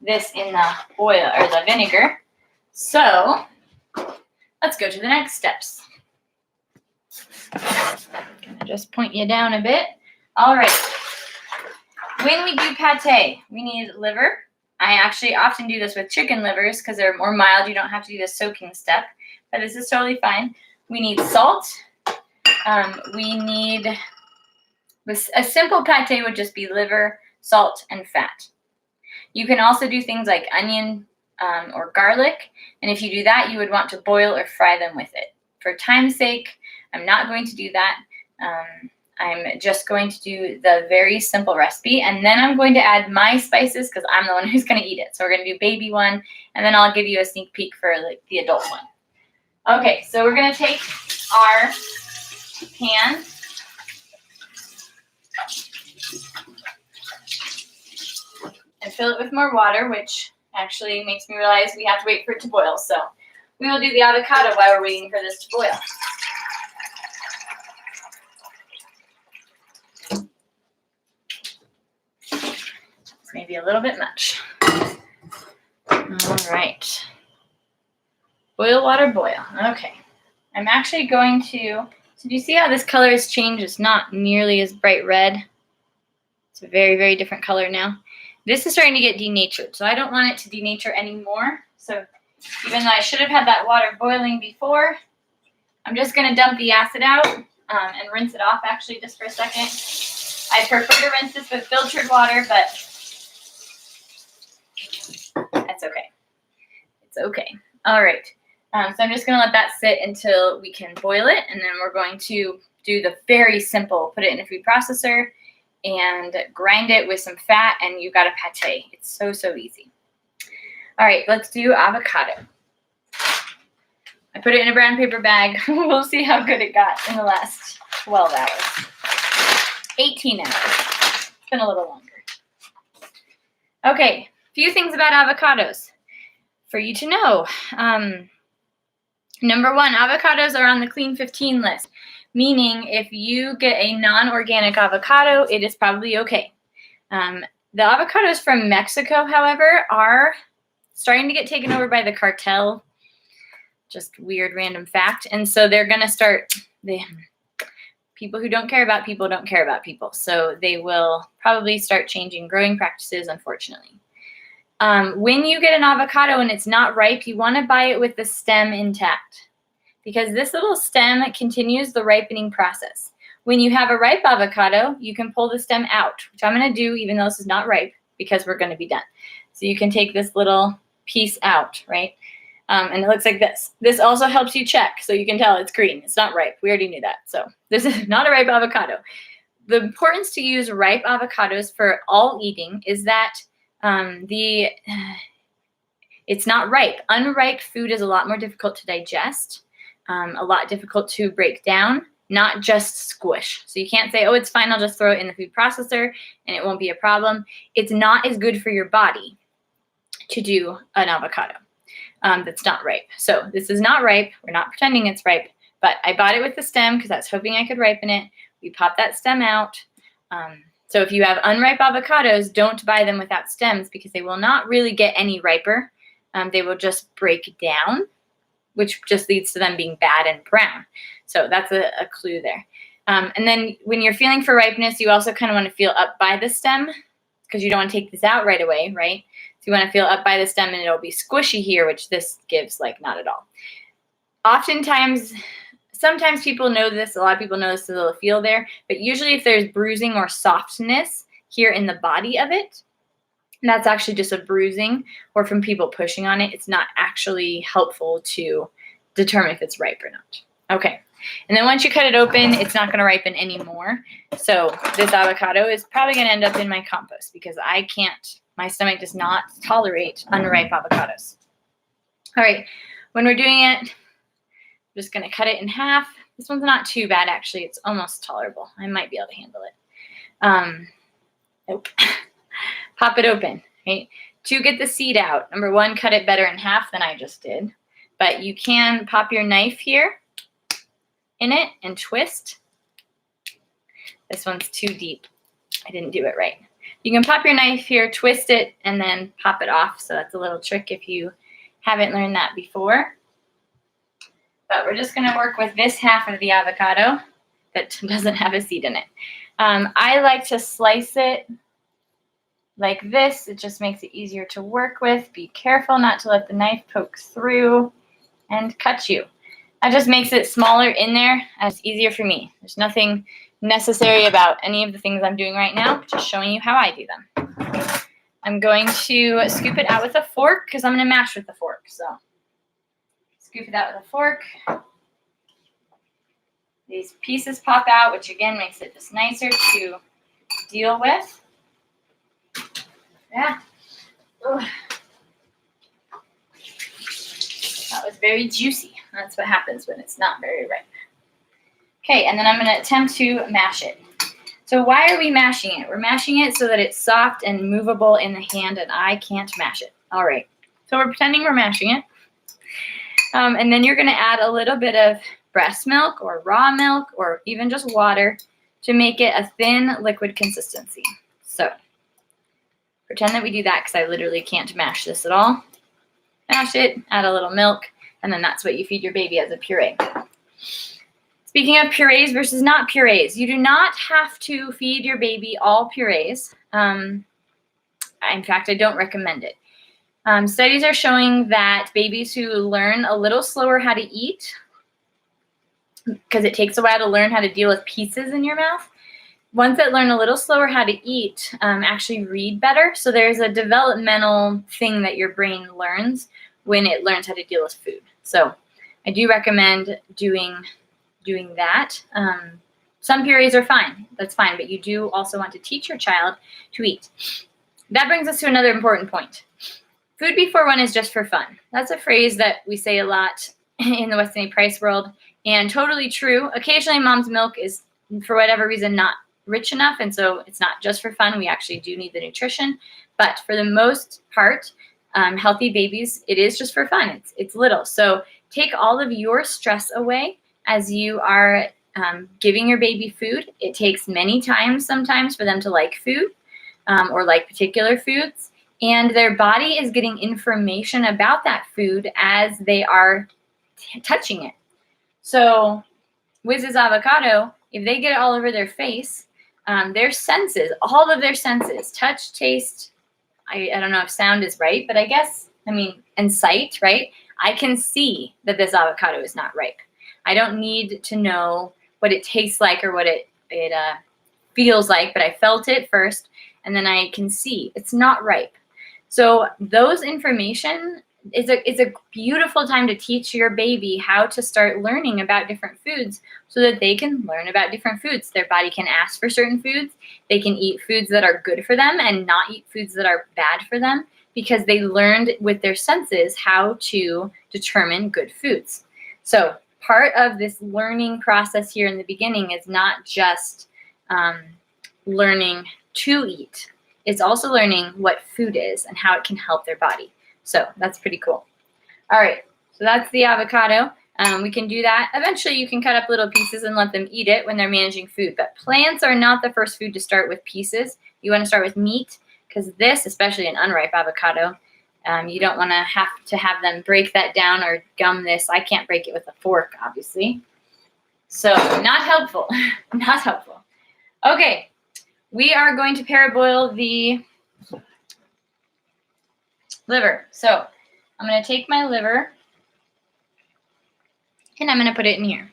this in the oil or the vinegar. So let's go to the next steps. I'm gonna just point you down a bit. All right. When we do pate, we need liver. I actually often do this with chicken livers because they're more mild. You don't have to do the soaking step, but this is totally fine. We need salt. We need, a simple pate would just be liver, salt, and fat. You can also do things like onion or garlic, and if you do that, you would want to boil or fry them with it. For time's sake, I'm not going to do that. I'm just going to do the very simple recipe, and then I'm going to add my spices because I'm the one who's going to eat it. So we're going to do baby one, and then I'll give you a sneak peek for the adult one. Okay, so we're going to take our pan. And fill it with more water, which actually makes me realize we have to wait for it to boil. So we will do the avocado while we're waiting for this to boil. It's maybe a little bit much. All right. Boil water, boil. Okay. I'm actually going to, so do you see how this color has changed? It's not nearly as bright red. It's a very, very different color now. This is starting to get denatured, so I don't want it to denature anymore. So even though I should have had that water boiling before, I'm just going to dump the acid out and rinse it off actually just for a second. I prefer to rinse this with filtered water, but that's okay. It's okay. All right. So I'm just going to let that sit until we can boil it, and then we're going to do the very simple, put it in a food processor, and grind it with some fat, and you got a pate. It's so, so easy. All right, let's do avocado. I put it in a brown paper bag. We'll see how good it got in the last 12 hours. 18 hours. It's been a little longer. Okay, a few things about avocados for you to know. Number one, avocados are on the Clean 15 list. Meaning, if you get a non-organic avocado, it is probably okay. The avocados from Mexico, however, are starting to get taken over by the cartel. Just weird random fact. And so they're going to start, people who don't care about people don't care about people. So they will probably start changing growing practices, unfortunately. When you get an avocado and it's not ripe, you want to buy it with the stem intact, because this little stem continues the ripening process. When you have a ripe avocado, you can pull the stem out, which I'm going to do even though this is not ripe, because we're going to be done. So you can take this little piece out, right? And it looks like this. This also helps you check, so you can tell it's green. It's not ripe. We already knew that. So this is not a ripe avocado. the importance to use ripe avocados for all eating is that it's not ripe. Unripe food is a lot more difficult to digest, a lot difficult to break down, not just squish. So you can't say, oh, it's fine, I'll just throw it in the food processor and it won't be a problem. It's not as good for your body to do an avocado that's not ripe. So this is not ripe. We're not pretending it's ripe, but I bought it with the stem because I was hoping I could ripen it. We pop that stem out. So if you have unripe avocados, don't buy them without stems because they will not really get any riper. They will just break down, which just leads to them being bad and brown. So that's a clue there. And then when you're feeling for ripeness, you also kind of want to feel up by the stem because you don't want to take this out right away, right? So you want to feel up by the stem and it'll be squishy here, which this gives like not at all. Oftentimes, sometimes people know this, a lot of people know this, so they'll feel there, but usually if there's bruising or softness here in the body of it, that's actually just a bruising or from people pushing on it. It's not actually helpful to determine if it's ripe or not. Okay, and then once you cut it open, it's not going to ripen anymore. So this avocado is probably going to end up in my compost because my stomach does not tolerate unripe avocados. All right, when we're doing it, I'm just going to cut it in half. This one's not too bad, actually. It's almost tolerable. I might be able to handle it. Nope. Pop it open, right? To get the seed out, number one, cut it better in half than I just did. But you can pop your knife here in it and twist. This one's too deep. I didn't do it right. You can pop your knife here, twist it, and then pop it off. So that's a little trick if you haven't learned that before. But we're just going to work with this half of the avocado that doesn't have a seed in it. I like to slice it like this. It just makes it easier to work with. Be careful not to let the knife poke through and cut you. That just makes it smaller in there and it's easier for me. There's nothing necessary about any of the things I'm doing right now, just showing you how I do them. I'm going to scoop it out with a fork because I'm going to mash with the fork. So scoop it out with a fork. These pieces pop out, which again makes it just nicer to deal with. Yeah. Ugh. That was very juicy. That's what happens when it's not very ripe. Okay, and then I'm going to attempt to mash it. So why are we mashing it? We're mashing it so that it's soft and movable in the hand and I can't mash it. All right. So we're pretending we're mashing it. And then you're going to add a little bit of breast milk or raw milk or even just water to make it a thin liquid consistency. So pretend that we do that because I literally can't mash this at all. Mash it, add a little milk, and then that's what you feed your baby as a puree. Speaking of purees versus not purees, you do not have to feed your baby all purees. In fact, I don't recommend it. Studies are showing that babies who learn a little slower how to eat, because it takes a while to learn how to deal with pieces in your mouth, ones that learn a little slower how to eat actually read better. So there's a developmental thing that your brain learns when it learns how to deal with food. So I do recommend doing that. Some purees are fine. That's fine. But you do also want to teach your child to eat. That brings us to another important point. Food before one is just for fun. That's a phrase that we say a lot in the Weston A price world, and totally true. Occasionally, mom's milk is, for whatever reason, not rich enough, and so it's not just for fun. We actually do need the nutrition, but for the most part, healthy babies, it is just for fun. It's little. So take all of your stress away as you are giving your baby food. It takes many times sometimes for them to like food or like particular foods. And their body is getting information about that food as they are touching it. So with this avocado, if they get it all over their face, their senses, all of their senses, touch, taste, I don't know if sound is right, but I guess, and sight, right? I can see that this avocado is not ripe. I don't need to know what it tastes like or what it feels like, but I felt it first, and then I can see it's not ripe. So those information it's a beautiful time to teach your baby how to start learning about different foods so that they can learn about different foods. Their body can ask for certain foods. They can eat foods that are good for them and not eat foods that are bad for them because they learned with their senses how to determine good foods. So part of this learning process here in the beginning is not just learning to eat. It's also learning what food is and how it can help their body. So that's pretty cool. All right, so that's the avocado. We can do that. Eventually, you can cut up little pieces and let them eat it when they're managing food. But plants are not the first food to start with pieces. You want to start with meat because this, especially an unripe avocado, you don't want to have them break that down or gum this. I can't break it with a fork, obviously. So not helpful. Not helpful. Okay, we are going to parboil the liver. So I'm going to take my liver and I'm going to put it in here.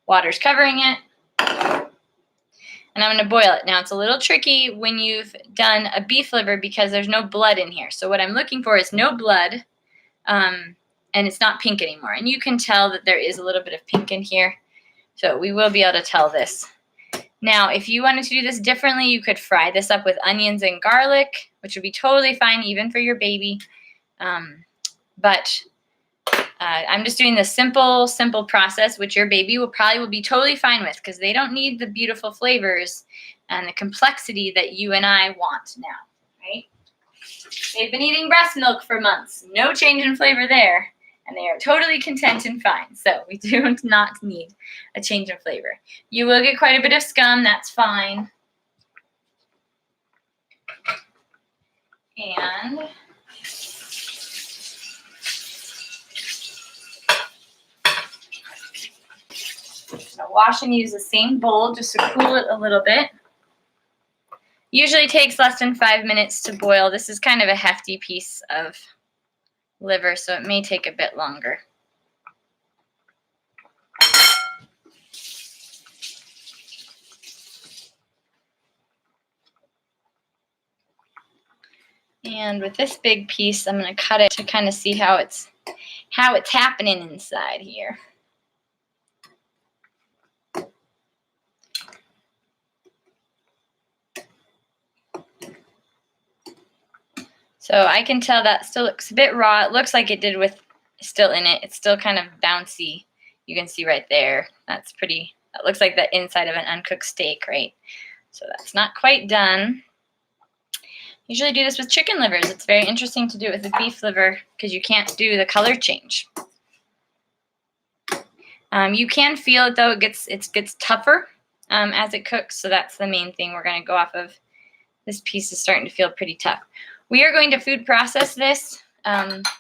Water's covering it. And I'm going to boil it. Now, it's a little tricky when you've done a beef liver because there's no blood in here. So what I'm looking for is no blood, and it's not pink anymore. And you can tell that there is a little bit of pink in here. So we will be able to tell this. Now, if you wanted to do this differently, you could fry this up with onions and garlic, which would be totally fine even for your baby. But I'm just doing the simple process, which your baby will be totally fine with because they don't need the beautiful flavors and the complexity that you and I want now, right? They've been eating breast milk for months. No change in flavor there. And they are totally content and fine. So we do not need a change in flavor. You will get quite a bit of scum. That's fine. And I'm going to wash and use the same bowl just to cool it a little bit. Usually takes less than 5 minutes to boil. This is kind of a hefty piece of liver, so it may take a bit longer. And with this big piece, I'm going to cut it to kind of see how it's happening inside here. So I can tell that still looks a bit raw. It looks like it did with still in it. It's still kind of bouncy. You can see right there. That looks like the inside of an uncooked steak, right? So that's not quite done. Usually do this with chicken livers. It's very interesting to do it with a beef liver because you can't do the color change. You can feel it though. It gets tougher as it cooks. So that's the main thing we're going to go off of. This piece is starting to feel pretty tough. We are going to food process this,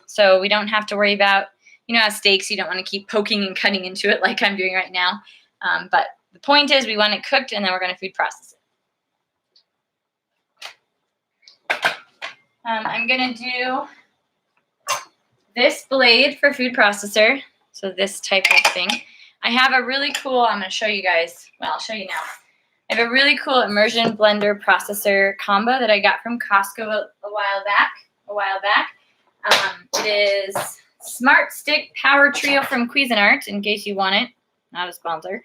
so we don't have to worry about, as steaks, you don't want to keep poking and cutting into it like I'm doing right now. But the point is we want it cooked, and then we're going to food process it. I'm going to do this blade for food processor, so this type of thing. I have a really cool, I'm going to show you guys, well, I'll show you now. I have a really cool immersion blender processor combo that I got from Costco a while back. It is Smart Stick Power Trio from Cuisinart, in case you want it. Not a sponsor.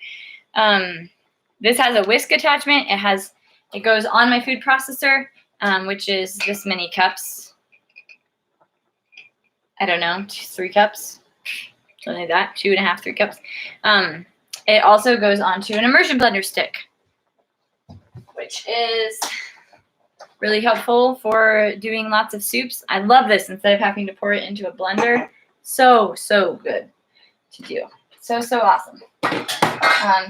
This has a whisk attachment. It goes on my food processor, which is this many cups. I don't know, 3 cups, something like that, 2.5, 3 cups. It also goes onto an immersion blender stick, which is really helpful for doing lots of soups. I love this instead of having to pour it into a blender. So good to do. So awesome.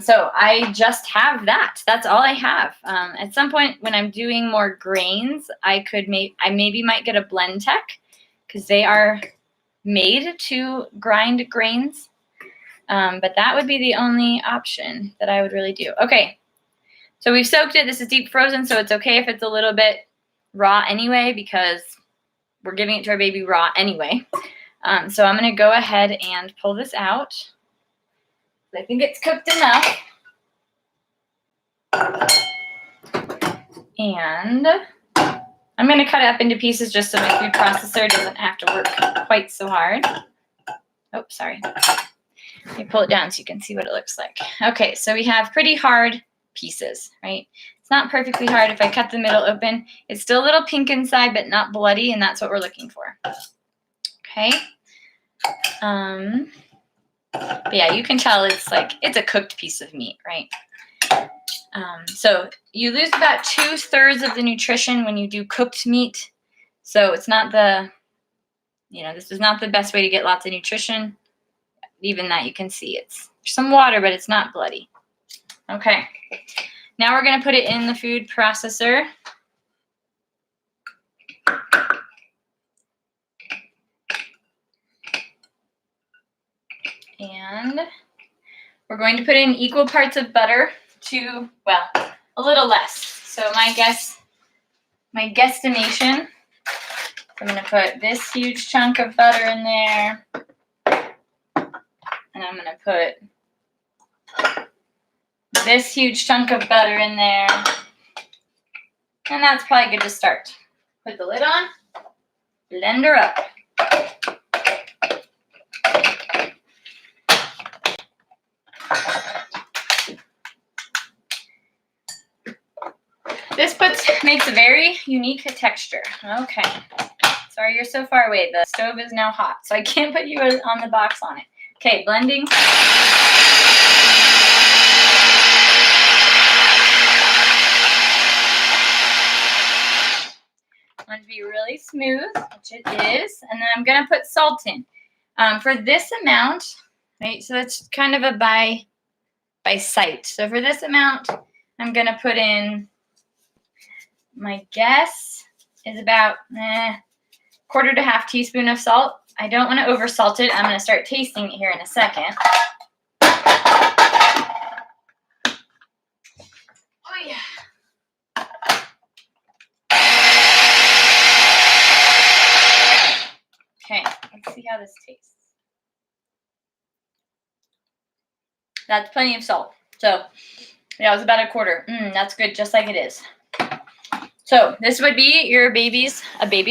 So I just have that. That's all I have. At some point when I'm doing more grains, I maybe might get a blend tech because they are made to grind grains. But that would be the only option that I would really do. Okay. So we've soaked it. This is deep frozen, so it's okay if it's a little bit raw anyway because we're giving it to our baby raw anyway. So I'm going to go ahead and pull this out. I think it's cooked enough. And I'm I'm going to cut it up into pieces just so my food processor doesn't have to work quite so hard. Oh, sorry. Let me pull it down so you can see what it looks like. Okay, so we have pretty hard pieces, right? It's not perfectly hard. If I cut the middle open, it's still a little pink inside, but not bloody, and that's what we're looking for. Okay. But yeah, you can tell it's a cooked piece of meat, right? So you lose about 2/3 of the nutrition when you do cooked meat. So it's not this is not the best way to get lots of nutrition. Even that you can see it's some water, but it's not bloody. Okay. Now we're going to put it in the food processor. And we're going to put in equal parts of butter to, well, a little less. So my guesstimation, I'm going to put this huge chunk of butter in there. And I'm going to put this huge chunk of butter in there. And that's probably good to start. Put the lid on, blend her up. This makes a very unique texture. Okay. Sorry you're so far away. The stove is now hot, so I can't put you on the box on it. Okay, blending. I want it to be really smooth, which it is. And then I'm going to put salt in. For this amount, right, so that's kind of a by sight. So for this amount, I'm going to put in, my guess is about 1/4 to 1/2 teaspoon of salt. I don't want to over salt it. I'm going to start tasting it here in a second. Oh yeah. Okay, let's see how this tastes. That's plenty of salt. So yeah, it was about 1/4. That's good, just like it is. So this would be a baby's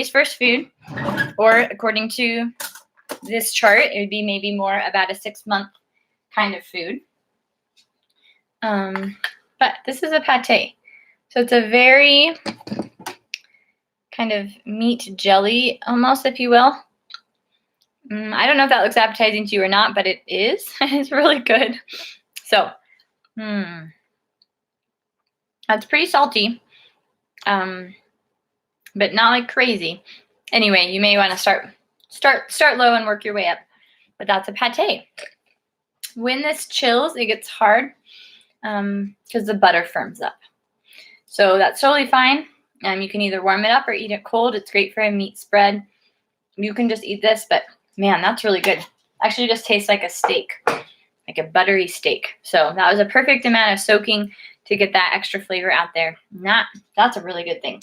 first food, or according to this chart, it would be maybe more about a 6-month kind of food. But this is a pate. So it's a very kind of meat jelly almost, if you will. I don't know if that looks appetizing to you or not, but it is. It's really good. So, that's pretty salty, but not like crazy. Anyway, you may want to start low and work your way up. But that's a pate. When this chills, it gets hard because the butter firms up. So that's totally fine. You can either warm it up or eat it cold. It's great for a meat spread. You can just eat this, but man, that's really good. Actually just tastes like a steak, like a buttery steak. So that was a perfect amount of soaking to get that extra flavor out there. That's a really good thing.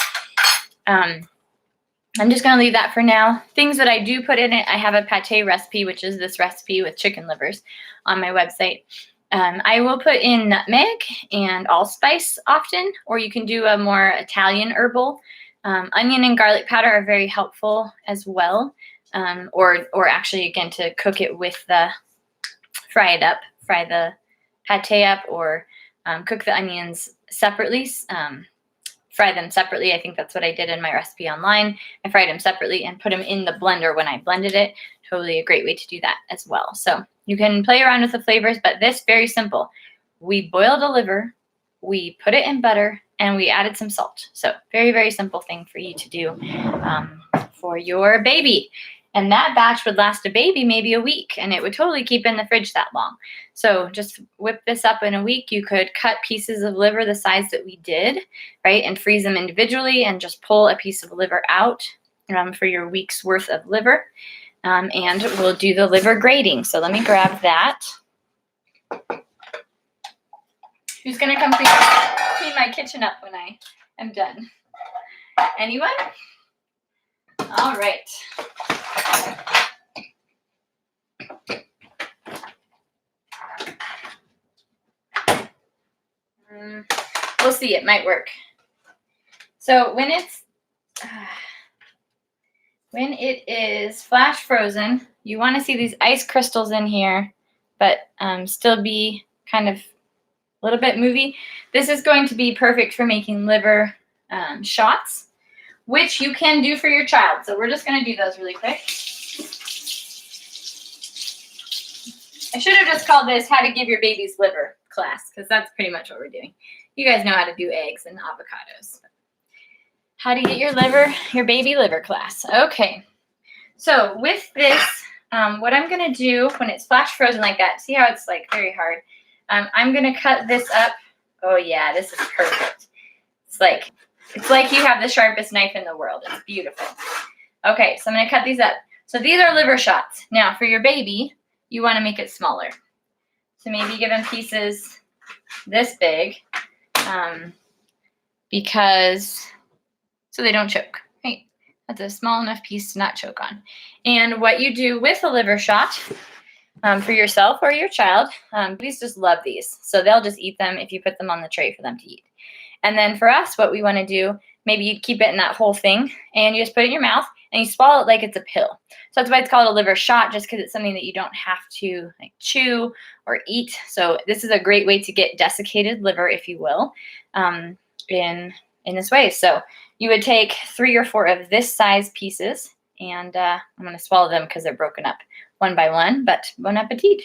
I'm just going to leave that for now. Things that I do put in it, I have a pate recipe, which is this recipe with chicken livers on my website. I will put in nutmeg and allspice often, or you can do a more Italian herbal. Onion and garlic powder are very helpful as well. Or actually, again, to cook it with fry the pate up, or cook the onions separately. Fry them separately. I think that's what I did in my recipe online. I fried them separately and put them in the blender when I blended it. Totally a great way to do that as well. So you can play around with the flavors, but this, very simple. We boiled a liver, we put it in butter, and we added some salt. So very, very simple thing for you to do for your baby. And that batch would last a baby maybe a week, and it would totally keep in the fridge that long. So just whip this up in a week. You could cut pieces of liver the size that we did, right, and freeze them individually and just pull a piece of liver out for your week's worth of liver. And we'll do the liver grating. So let me grab that. Who's going to come clean my kitchen up when I am done? Anyone? All right. We'll see. It might work. So when it's When it is flash frozen, you want to see these ice crystals in here, but still be kind of a little bit movie. This is going to be perfect for making liver shots, which you can do for your child. So we're just going to do those really quick. I should have just called this How to Give Your Baby's Liver class, because that's pretty much what we're doing. You guys know how to do eggs and avocados. How to get your baby liver class. Okay. So with this, what I'm going to do when it's flash frozen like that, see how it's like very hard? I'm going to cut this up. Oh yeah, this is perfect. It's like you have the sharpest knife in the world. It's beautiful. Okay, so I'm going to cut these up. So these are liver shots. Now for your baby, you want to make it smaller. So maybe give them pieces this big, because so they don't choke. Right? That's a small enough piece to not choke on. And what you do with a liver shot, for yourself or your child, babies just love these. So they'll just eat them if you put them on the tray for them to eat. And then for us, what we want to do, maybe you keep it in that whole thing and you just put it in your mouth and you swallow it like it's a pill. So that's why it's called a liver shot, just because it's something that you don't have to like chew or eat. So this is a great way to get desiccated liver, if you will, in this way. So you would take 3 or 4 of this size pieces, and I'm going to swallow them because they're broken up one by one, but bon appetit.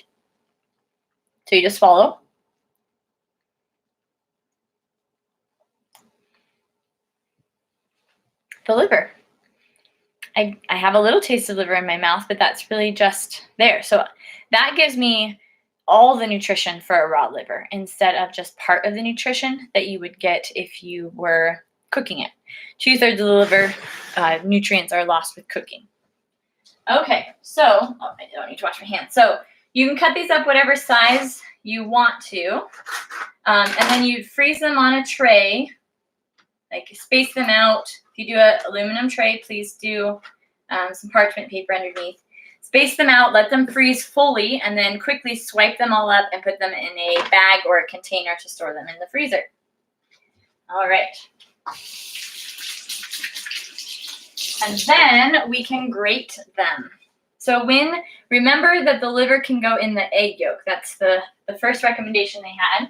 So you just swallow. The liver. I have a little taste of liver in my mouth, but that's really just there. So that gives me all the nutrition for a raw liver instead of just part of the nutrition that you would get if you were cooking it. 2/3 of the liver nutrients are lost with cooking. Okay, so I don't need to wash my hands. So you can cut these up whatever size you want to, and then you freeze them on a tray. Like space them out. If you do an aluminum tray, please do some parchment paper underneath. Space them out, let them freeze fully, and then quickly swipe them all up and put them in a bag or a container to store them in the freezer. All right. And then we can grate them. So remember that the liver can go in the egg yolk. That's the first recommendation they had.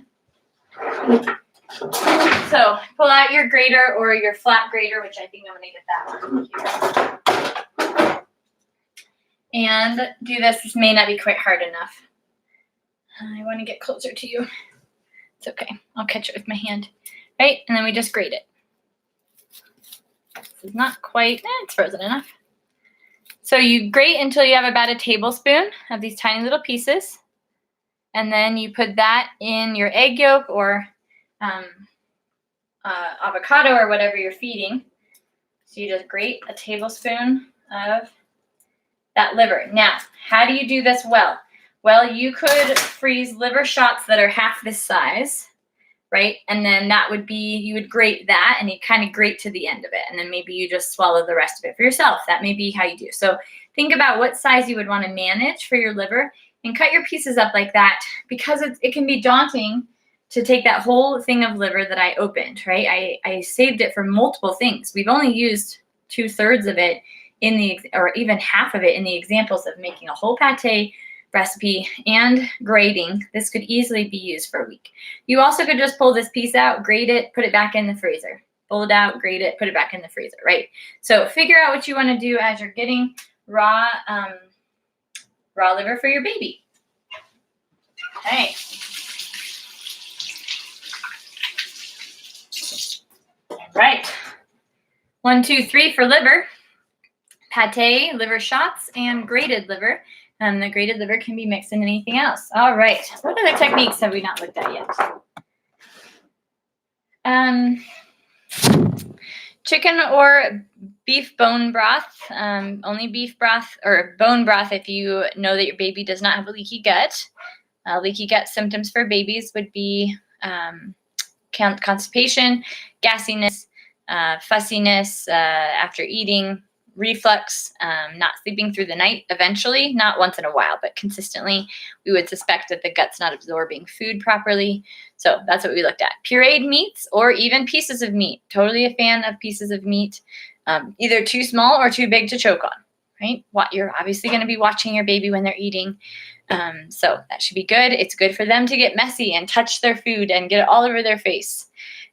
So pull out your grater or your flat grater, which I think I'm going to get that one here. And do this. This may not be quite hard enough. I want to get closer to you. It's okay. I'll catch it with my hand. Right? And then we just grate it. This is not quite, it's frozen enough. So you grate until you have about a tablespoon of these tiny little pieces. And then you put that in your egg yolk or avocado or whatever you're feeding. So you just grate a tablespoon of that liver. Now, how do you do this well? Well, you could freeze liver shots that are half this size, right? And then that would be, you would grate that and you kind of grate to the end of it. And then maybe you just swallow the rest of it for yourself. That may be how you do. So think about what size you would want to manage for your liver and cut your pieces up like that, because it can be daunting to take that whole thing of liver that I opened, right? I saved it for multiple things. We've only used 2/3 of it or even half of it in the examples of making a whole pate recipe and grating. This could easily be used for a week. You also could just pull this piece out, grate it, put it back in the freezer. Pull it out, grate it, put it back in the freezer, right? So figure out what you want to do as you're getting raw liver for your baby. Okay. Right. 1, 2, 3 for liver. Pate, liver shots, and grated liver. The grated liver can be mixed in anything else. All right. What other techniques have we not looked at yet? Chicken or beef bone broth. Only beef broth or bone broth if you know that your baby does not have a leaky gut. Leaky gut symptoms for babies would be constipation, gassiness, fussiness after eating, reflux, not sleeping through the night eventually, not once in a while, but consistently. We would suspect that the gut's not absorbing food properly. So that's what we looked at. Pureed meats or even pieces of meat. Totally a fan of pieces of meat. either too small or too big to choke on, right? You're obviously going to be watching your baby when they're eating. So that should be good. It's good for them to get messy and touch their food and get it all over their face.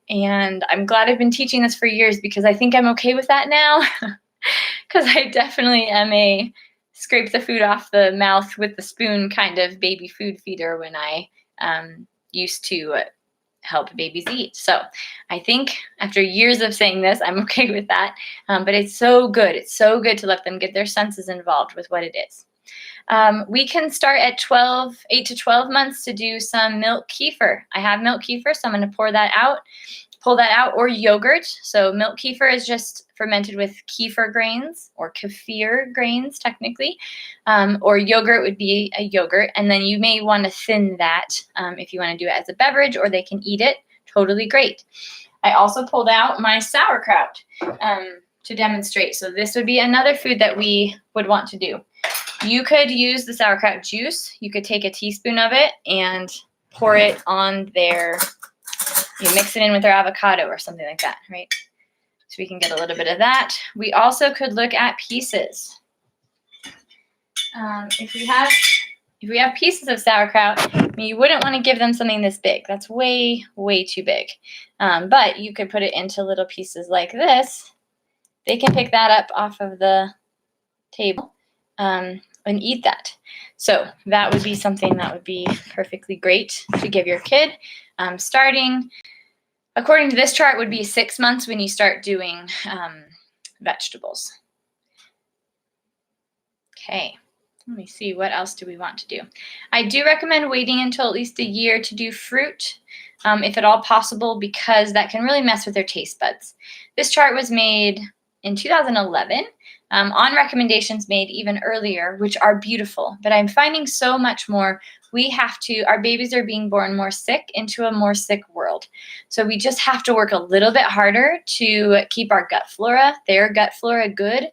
And I'm glad I've been teaching this for years because I think I'm okay with that now. Because I definitely am a scrape the food off the mouth with the spoon kind of baby food feeder when I used to help babies eat. So I think after years of saying this, I'm okay with that. But it's so good. It's so good to let them get their senses involved with what it is. We can start at 8 to 12 months to do some milk kefir. I have milk kefir, so I'm going to pull that out, or yogurt. So milk kefir is just fermented with kefir grains, or kefir grains technically, or yogurt would be a yogurt. And then you may want to thin that if you want to do it as a beverage, or they can eat it. Totally great. I also pulled out my sauerkraut to demonstrate. So this would be another food that we would want to do. You could use the sauerkraut juice. You could take a teaspoon of it and pour it on you mix it in with their avocado or something like that, right? So we can get a little bit of that. We also could look at pieces. If we have pieces of sauerkraut, you wouldn't want to give them something this big. That's way, way too big. But you could put it into little pieces like this. They can pick that up off of the table and eat that. So that would be something that would be perfectly great to give your kid. Starting, according to this chart, would be 6 months when you start doing vegetables. Okay, let me see, what else do we want to do? I do recommend waiting until at least a year to do fruit, if at all possible, because that can really mess with their taste buds. This chart was made in 2011. On recommendations made even earlier, which are beautiful. But I'm finding so much more. Our babies are being born more sick into a more sick world. So we just have to work a little bit harder to keep their gut flora good,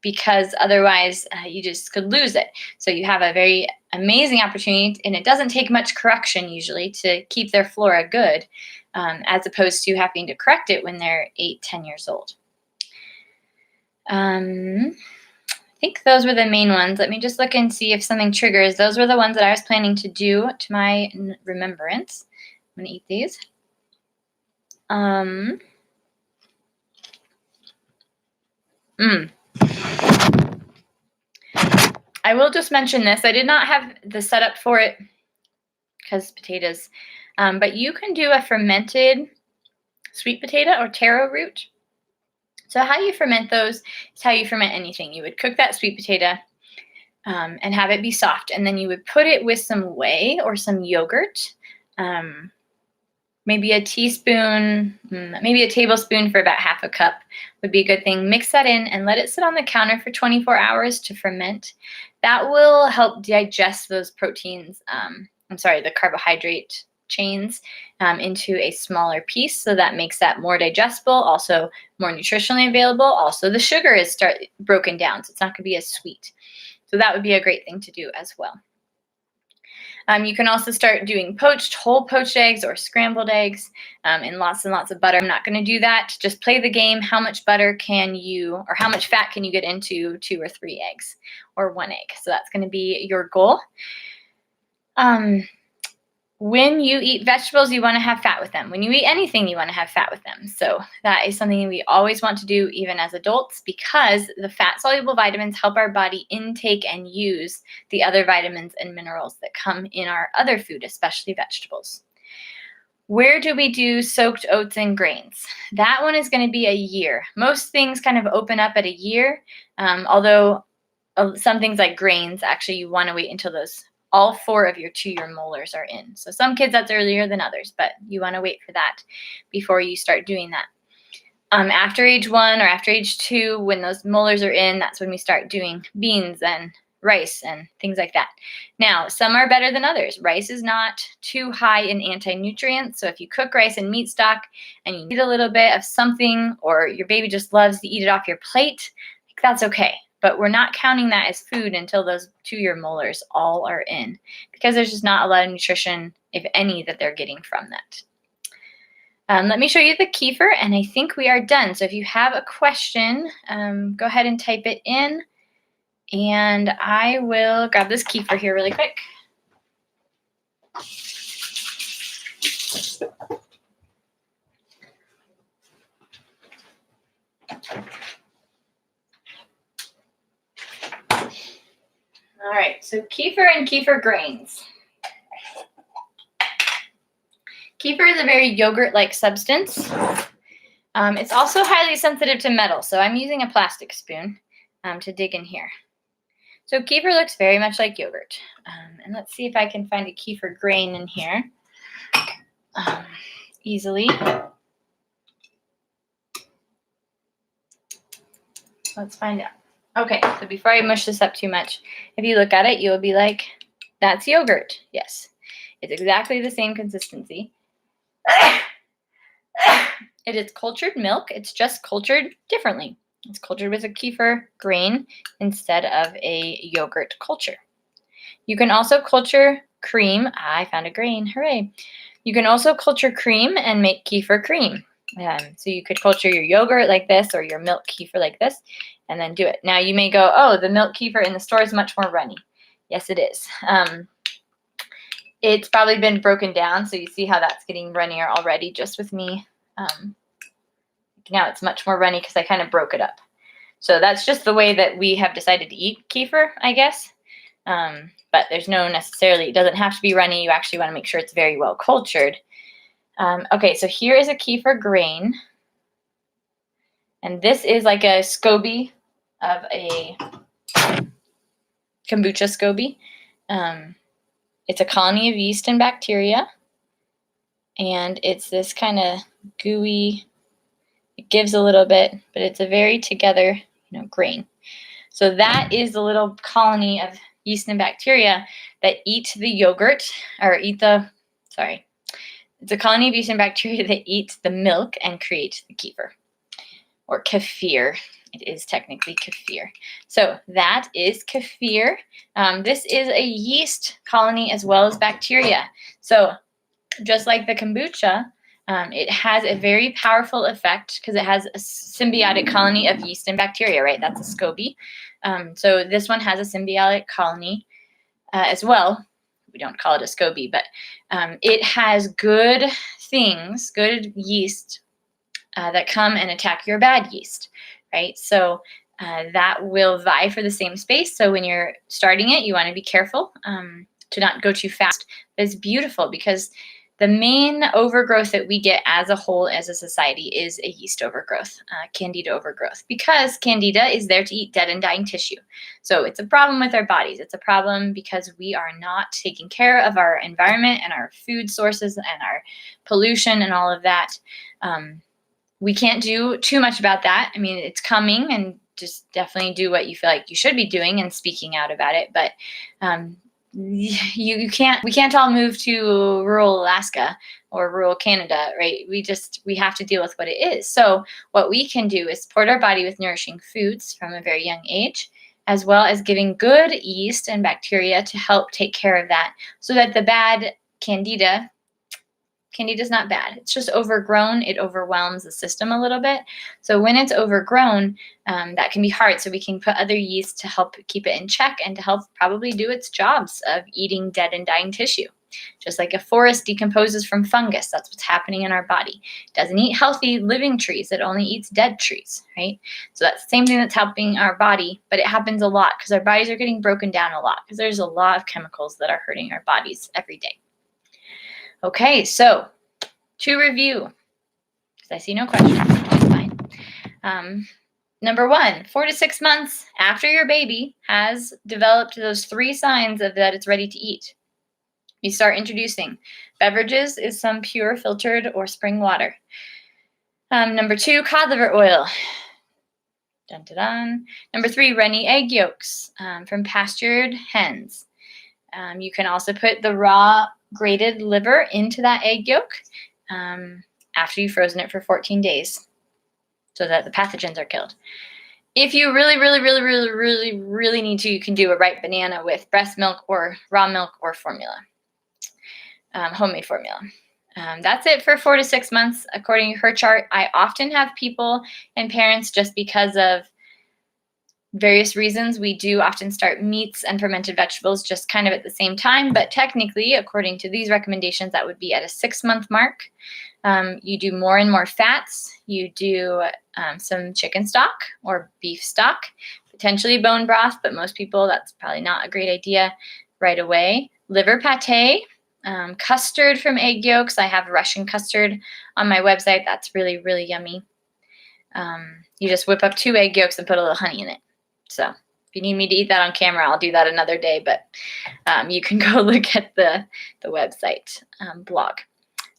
because otherwise you just could lose it. So you have a very amazing opportunity, and it doesn't take much correction usually to keep their flora good, as opposed to having to correct it when they're 8, 10 years old. I think those were the main ones. Let me just look and see if something triggers. Those were the ones that I was planning to do to my remembrance. I'm going to eat these. I will just mention this. I did not have the setup for it because potatoes, but you can do a fermented sweet potato or taro root. So how you ferment those is how you ferment anything. You would cook that sweet potato and have it be soft, and then you would put it with some whey or some yogurt, maybe a teaspoon, maybe a tablespoon for about half a cup would be a good thing. Mix that in and let it sit on the counter for 24 hours to ferment. That will help digest those proteins, the carbohydrate chains into a smaller piece, so that makes that more digestible, also more nutritionally available. Also, the sugar is broken down, so it's not going to be as sweet. So that would be a great thing to do as well. You can also start doing whole poached eggs or scrambled eggs and lots of butter. I'm not going to do that. Just play the game. How much butter or how much fat can you get into 2 or 3 eggs or 1 egg? So that's going to be your goal. When you eat vegetables, you want to have fat with them. When you eat anything, you want to have fat with them. So that is something we always want to do, even as adults, because the fat-soluble vitamins help our body intake and use the other vitamins and minerals that come in our other food, especially vegetables. Where do we do soaked oats and grains? That one is going to be a year. Most things kind of open up at a year, although some things like grains, actually, you want to wait until all 4 of your 2-year molars are in. So some kids that's earlier than others, but you want to wait for that before you start doing that. After age 1 or after age 2, when those molars are in, that's when we start doing beans and rice and things like that. Now, some are better than others. Rice is not too high in anti-nutrients, so if you cook rice and meat stock and you eat a little bit of something, or your baby just loves to eat it off your plate, that's okay. But we're not counting that as food until those 2-year molars all are in, because there's just not a lot of nutrition, if any, that they're getting from that. Let me show you the kefir, and I think we are done. So if you have a question, go ahead and type it in, and I will grab this kefir here really quick. All right, so kefir and kefir grains. Kefir is a very yogurt-like substance. It's also highly sensitive to metal, so I'm using a plastic spoon to dig in here. So kefir looks very much like yogurt. And let's see if I can find a kefir grain in here easily. Let's find out. Okay, so before I mush this up too much, if you look at it, you'll be like, that's yogurt. Yes, it's exactly the same consistency. It is cultured milk. It's just cultured differently. It's cultured with a kefir grain instead of a yogurt culture. You can also culture cream. I found a grain. Hooray. You can also culture cream and make kefir cream. So you could culture your yogurt like this or your milk kefir like this and then do it. Now you may go, oh, the milk kefir in the store is much more runny. Yes, it is. It's probably been broken down, so you see how that's getting runnier already just with me. Now it's much more runny because I kind of broke it up. So that's just the way that we have decided to eat kefir, I guess. But there's no necessarily, it doesn't have to be runny. You actually want to make sure it's very well cultured. Okay, so here is a kefir grain. And this is like a SCOBY of a kombucha SCOBY. It's a colony of yeast and bacteria. And it's this kind of gooey, it gives a little bit, but it's a very together, grain. So that is the little colony of yeast and bacteria that eat the yogurt, or it's a colony of yeast and bacteria that eat the milk and create the kefir, or kefir. It is technically kefir. So that is kefir. This is a yeast colony as well as bacteria. So just like the kombucha, it has a very powerful effect because it has a symbiotic colony of yeast and bacteria, right? That's a SCOBY. So this one has a symbiotic colony as well. We don't call it a SCOBY, but it has good things, good yeast that come and attack your bad yeast, right? So that will vie for the same space. So when you're starting it, you want to be careful to not go too fast. But it's beautiful because the main overgrowth that we get as a whole as a society is a yeast overgrowth, candida overgrowth, because candida is there to eat dead and dying tissue. So it's a problem with our bodies. It's a problem because we are not taking care of our environment and our food sources and our pollution and all of that. We can't do too much about that. I mean, it's coming, and just definitely do what you feel like you should be doing and speaking out about it. But we can't all move to rural Alaska or rural Canada, right? We have to deal with what it is. So what we can do is support our body with nourishing foods from a very young age, as well as giving good yeast and bacteria to help take care of that, so that the bad Candida's not bad. It's just overgrown. It overwhelms the system a little bit. So when it's overgrown, that can be hard. So we can put other yeast to help keep it in check and to help probably do its jobs of eating dead and dying tissue. Just like a forest decomposes from fungus, that's what's happening in our body. It doesn't eat healthy living trees. It only eats dead trees, right? So that's the same thing that's helping our body, but it happens a lot because our bodies are getting broken down a lot because there's a lot of chemicals that are hurting our bodies every day. Okay, so to review, because I see no questions, which is fine. Number 1, 4 to 6 months after your baby has developed those 3 signs of that it's ready to eat, you start introducing beverages is some pure filtered or spring water. Number 2, cod liver oil. Dun, dun, dun. Number 3, runny egg yolks from pastured hens. You can also put the raw grated liver into that egg yolk after you've frozen it for 14 days so that the pathogens are killed. If you really need to, you can do a ripe banana with breast milk or raw milk or formula, homemade formula. That's it for 4 to 6 months, according to her chart. I often have people and parents, just because of various reasons, we do often start meats and fermented vegetables just kind of at the same time. But technically, according to these recommendations, that would be at a 6-month mark. You do more and more fats. You do some chicken stock or beef stock, potentially bone broth, but most people, that's probably not a great idea right away. Liver pate, custard from egg yolks. I have Russian custard on my website. That's really, really yummy. You just whip up 2 egg yolks and put a little honey in it. So if you need me to eat that on camera, I'll do that another day, but you can go look at the website blog.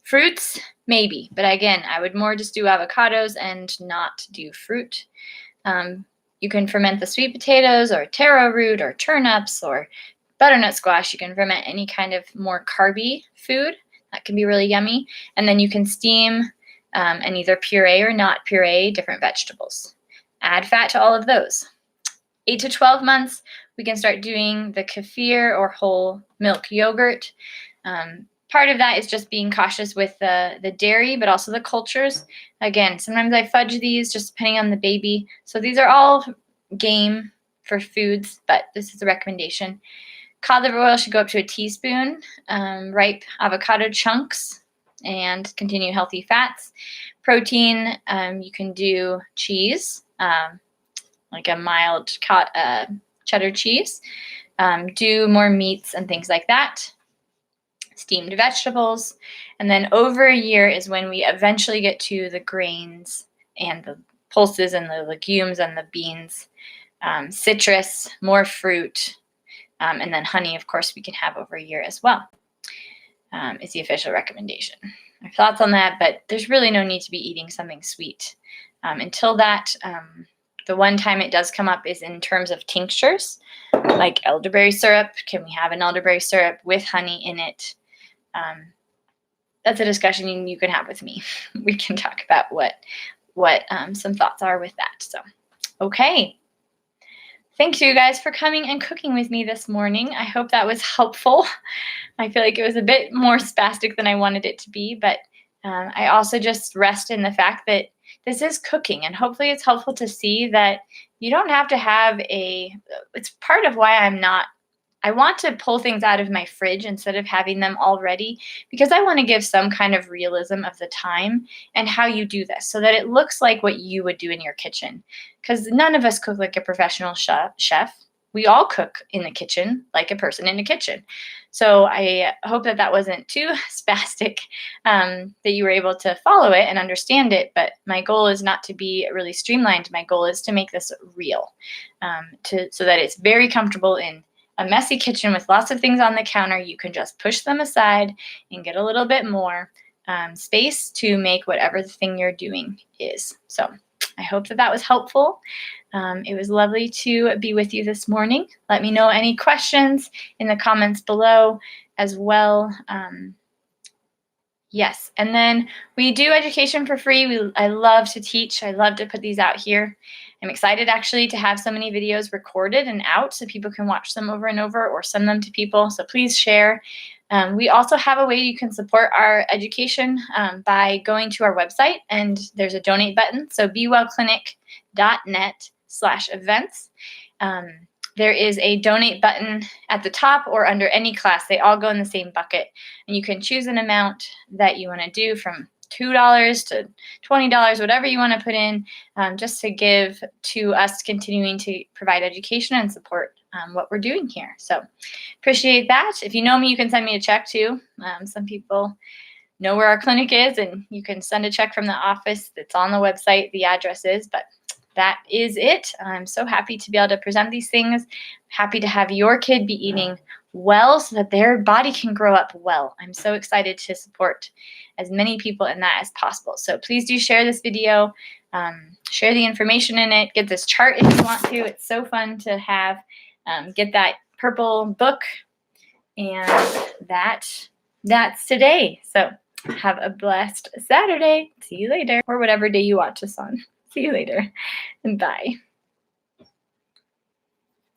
Fruits, maybe, but again, I would more just do avocados and not do fruit. You can ferment the sweet potatoes or taro root or turnips or butternut squash. You can ferment any kind of more carby food. That can be really yummy. And then you can steam and either puree or not puree different vegetables. Add fat to all of those. 8 to 12 months, we can start doing the kefir or whole milk yogurt. Part of that is just being cautious with the dairy, but also the cultures. Again, sometimes I fudge these just depending on the baby. So these are all game for foods, but this is a recommendation. Cod liver oil should go up to a teaspoon. Ripe avocado chunks and continue healthy fats. Protein, you can do cheese, like a mild cheddar cheese. Do more meats and things like that. Steamed vegetables. And then over a year is when we eventually get to the grains and the pulses and the legumes and the beans. Citrus, more fruit, and then honey, of course, we can have over a year as well. Is the official recommendation. My thoughts on that, but there's really no need to be eating something sweet. Until that, the one time it does come up is in terms of tinctures, like elderberry syrup. Can we have an elderberry syrup with honey in it? That's a discussion you can have with me. We can talk about what some thoughts are with that. So, okay. Thanks you guys for coming and cooking with me this morning. I hope that was helpful. I feel like it was a bit more spastic than I wanted it to be, but I also just rest in the fact that this is cooking, and hopefully it's helpful to see that you don't have to have it's part of why I want to pull things out of my fridge instead of having them all ready, because I want to give some kind of realism of the time and how you do this so that it looks like what you would do in your kitchen. Because none of us cook like a professional chef. We all cook in the kitchen like a person in a kitchen. So I hope that wasn't too spastic, that you were able to follow it and understand it. But my goal is not to be really streamlined. My goal is to make this real, so that it's very comfortable in a messy kitchen with lots of things on the counter. You can just push them aside and get a little bit more space to make whatever the thing you're doing is. So I hope that was helpful. It was lovely to be with you this morning. Let me know any questions in the comments below as well. Yes, and then we do education for free. I love to teach. I love to put these out here. I'm excited actually to have so many videos recorded and out so people can watch them over and over or send them to people. So please share. We also have a way you can support our education by going to our website, and there's a donate button. So bewellclinic.net/events. There is a donate button at the top or under any class. They all go in the same bucket, and you can choose an amount that you want to do from $2 to $20, whatever you want to put in, just to give to us continuing to provide education and support what we're doing here. So appreciate that. If you know me, you can send me a check too. Some people know where our clinic is, and you can send a check from the office. It's on the website, the address is, but that is it. I'm so happy to be able to present these things. Happy to have your kid be eating well so that their body can grow up well. I'm so excited to support as many people in that as possible. So please do share this video, share the information in it, get this chart if you want to. It's so fun to have. Get that purple book, and that's today. So have a blessed Saturday. See you later, or whatever day you watch this on. See you later, and bye.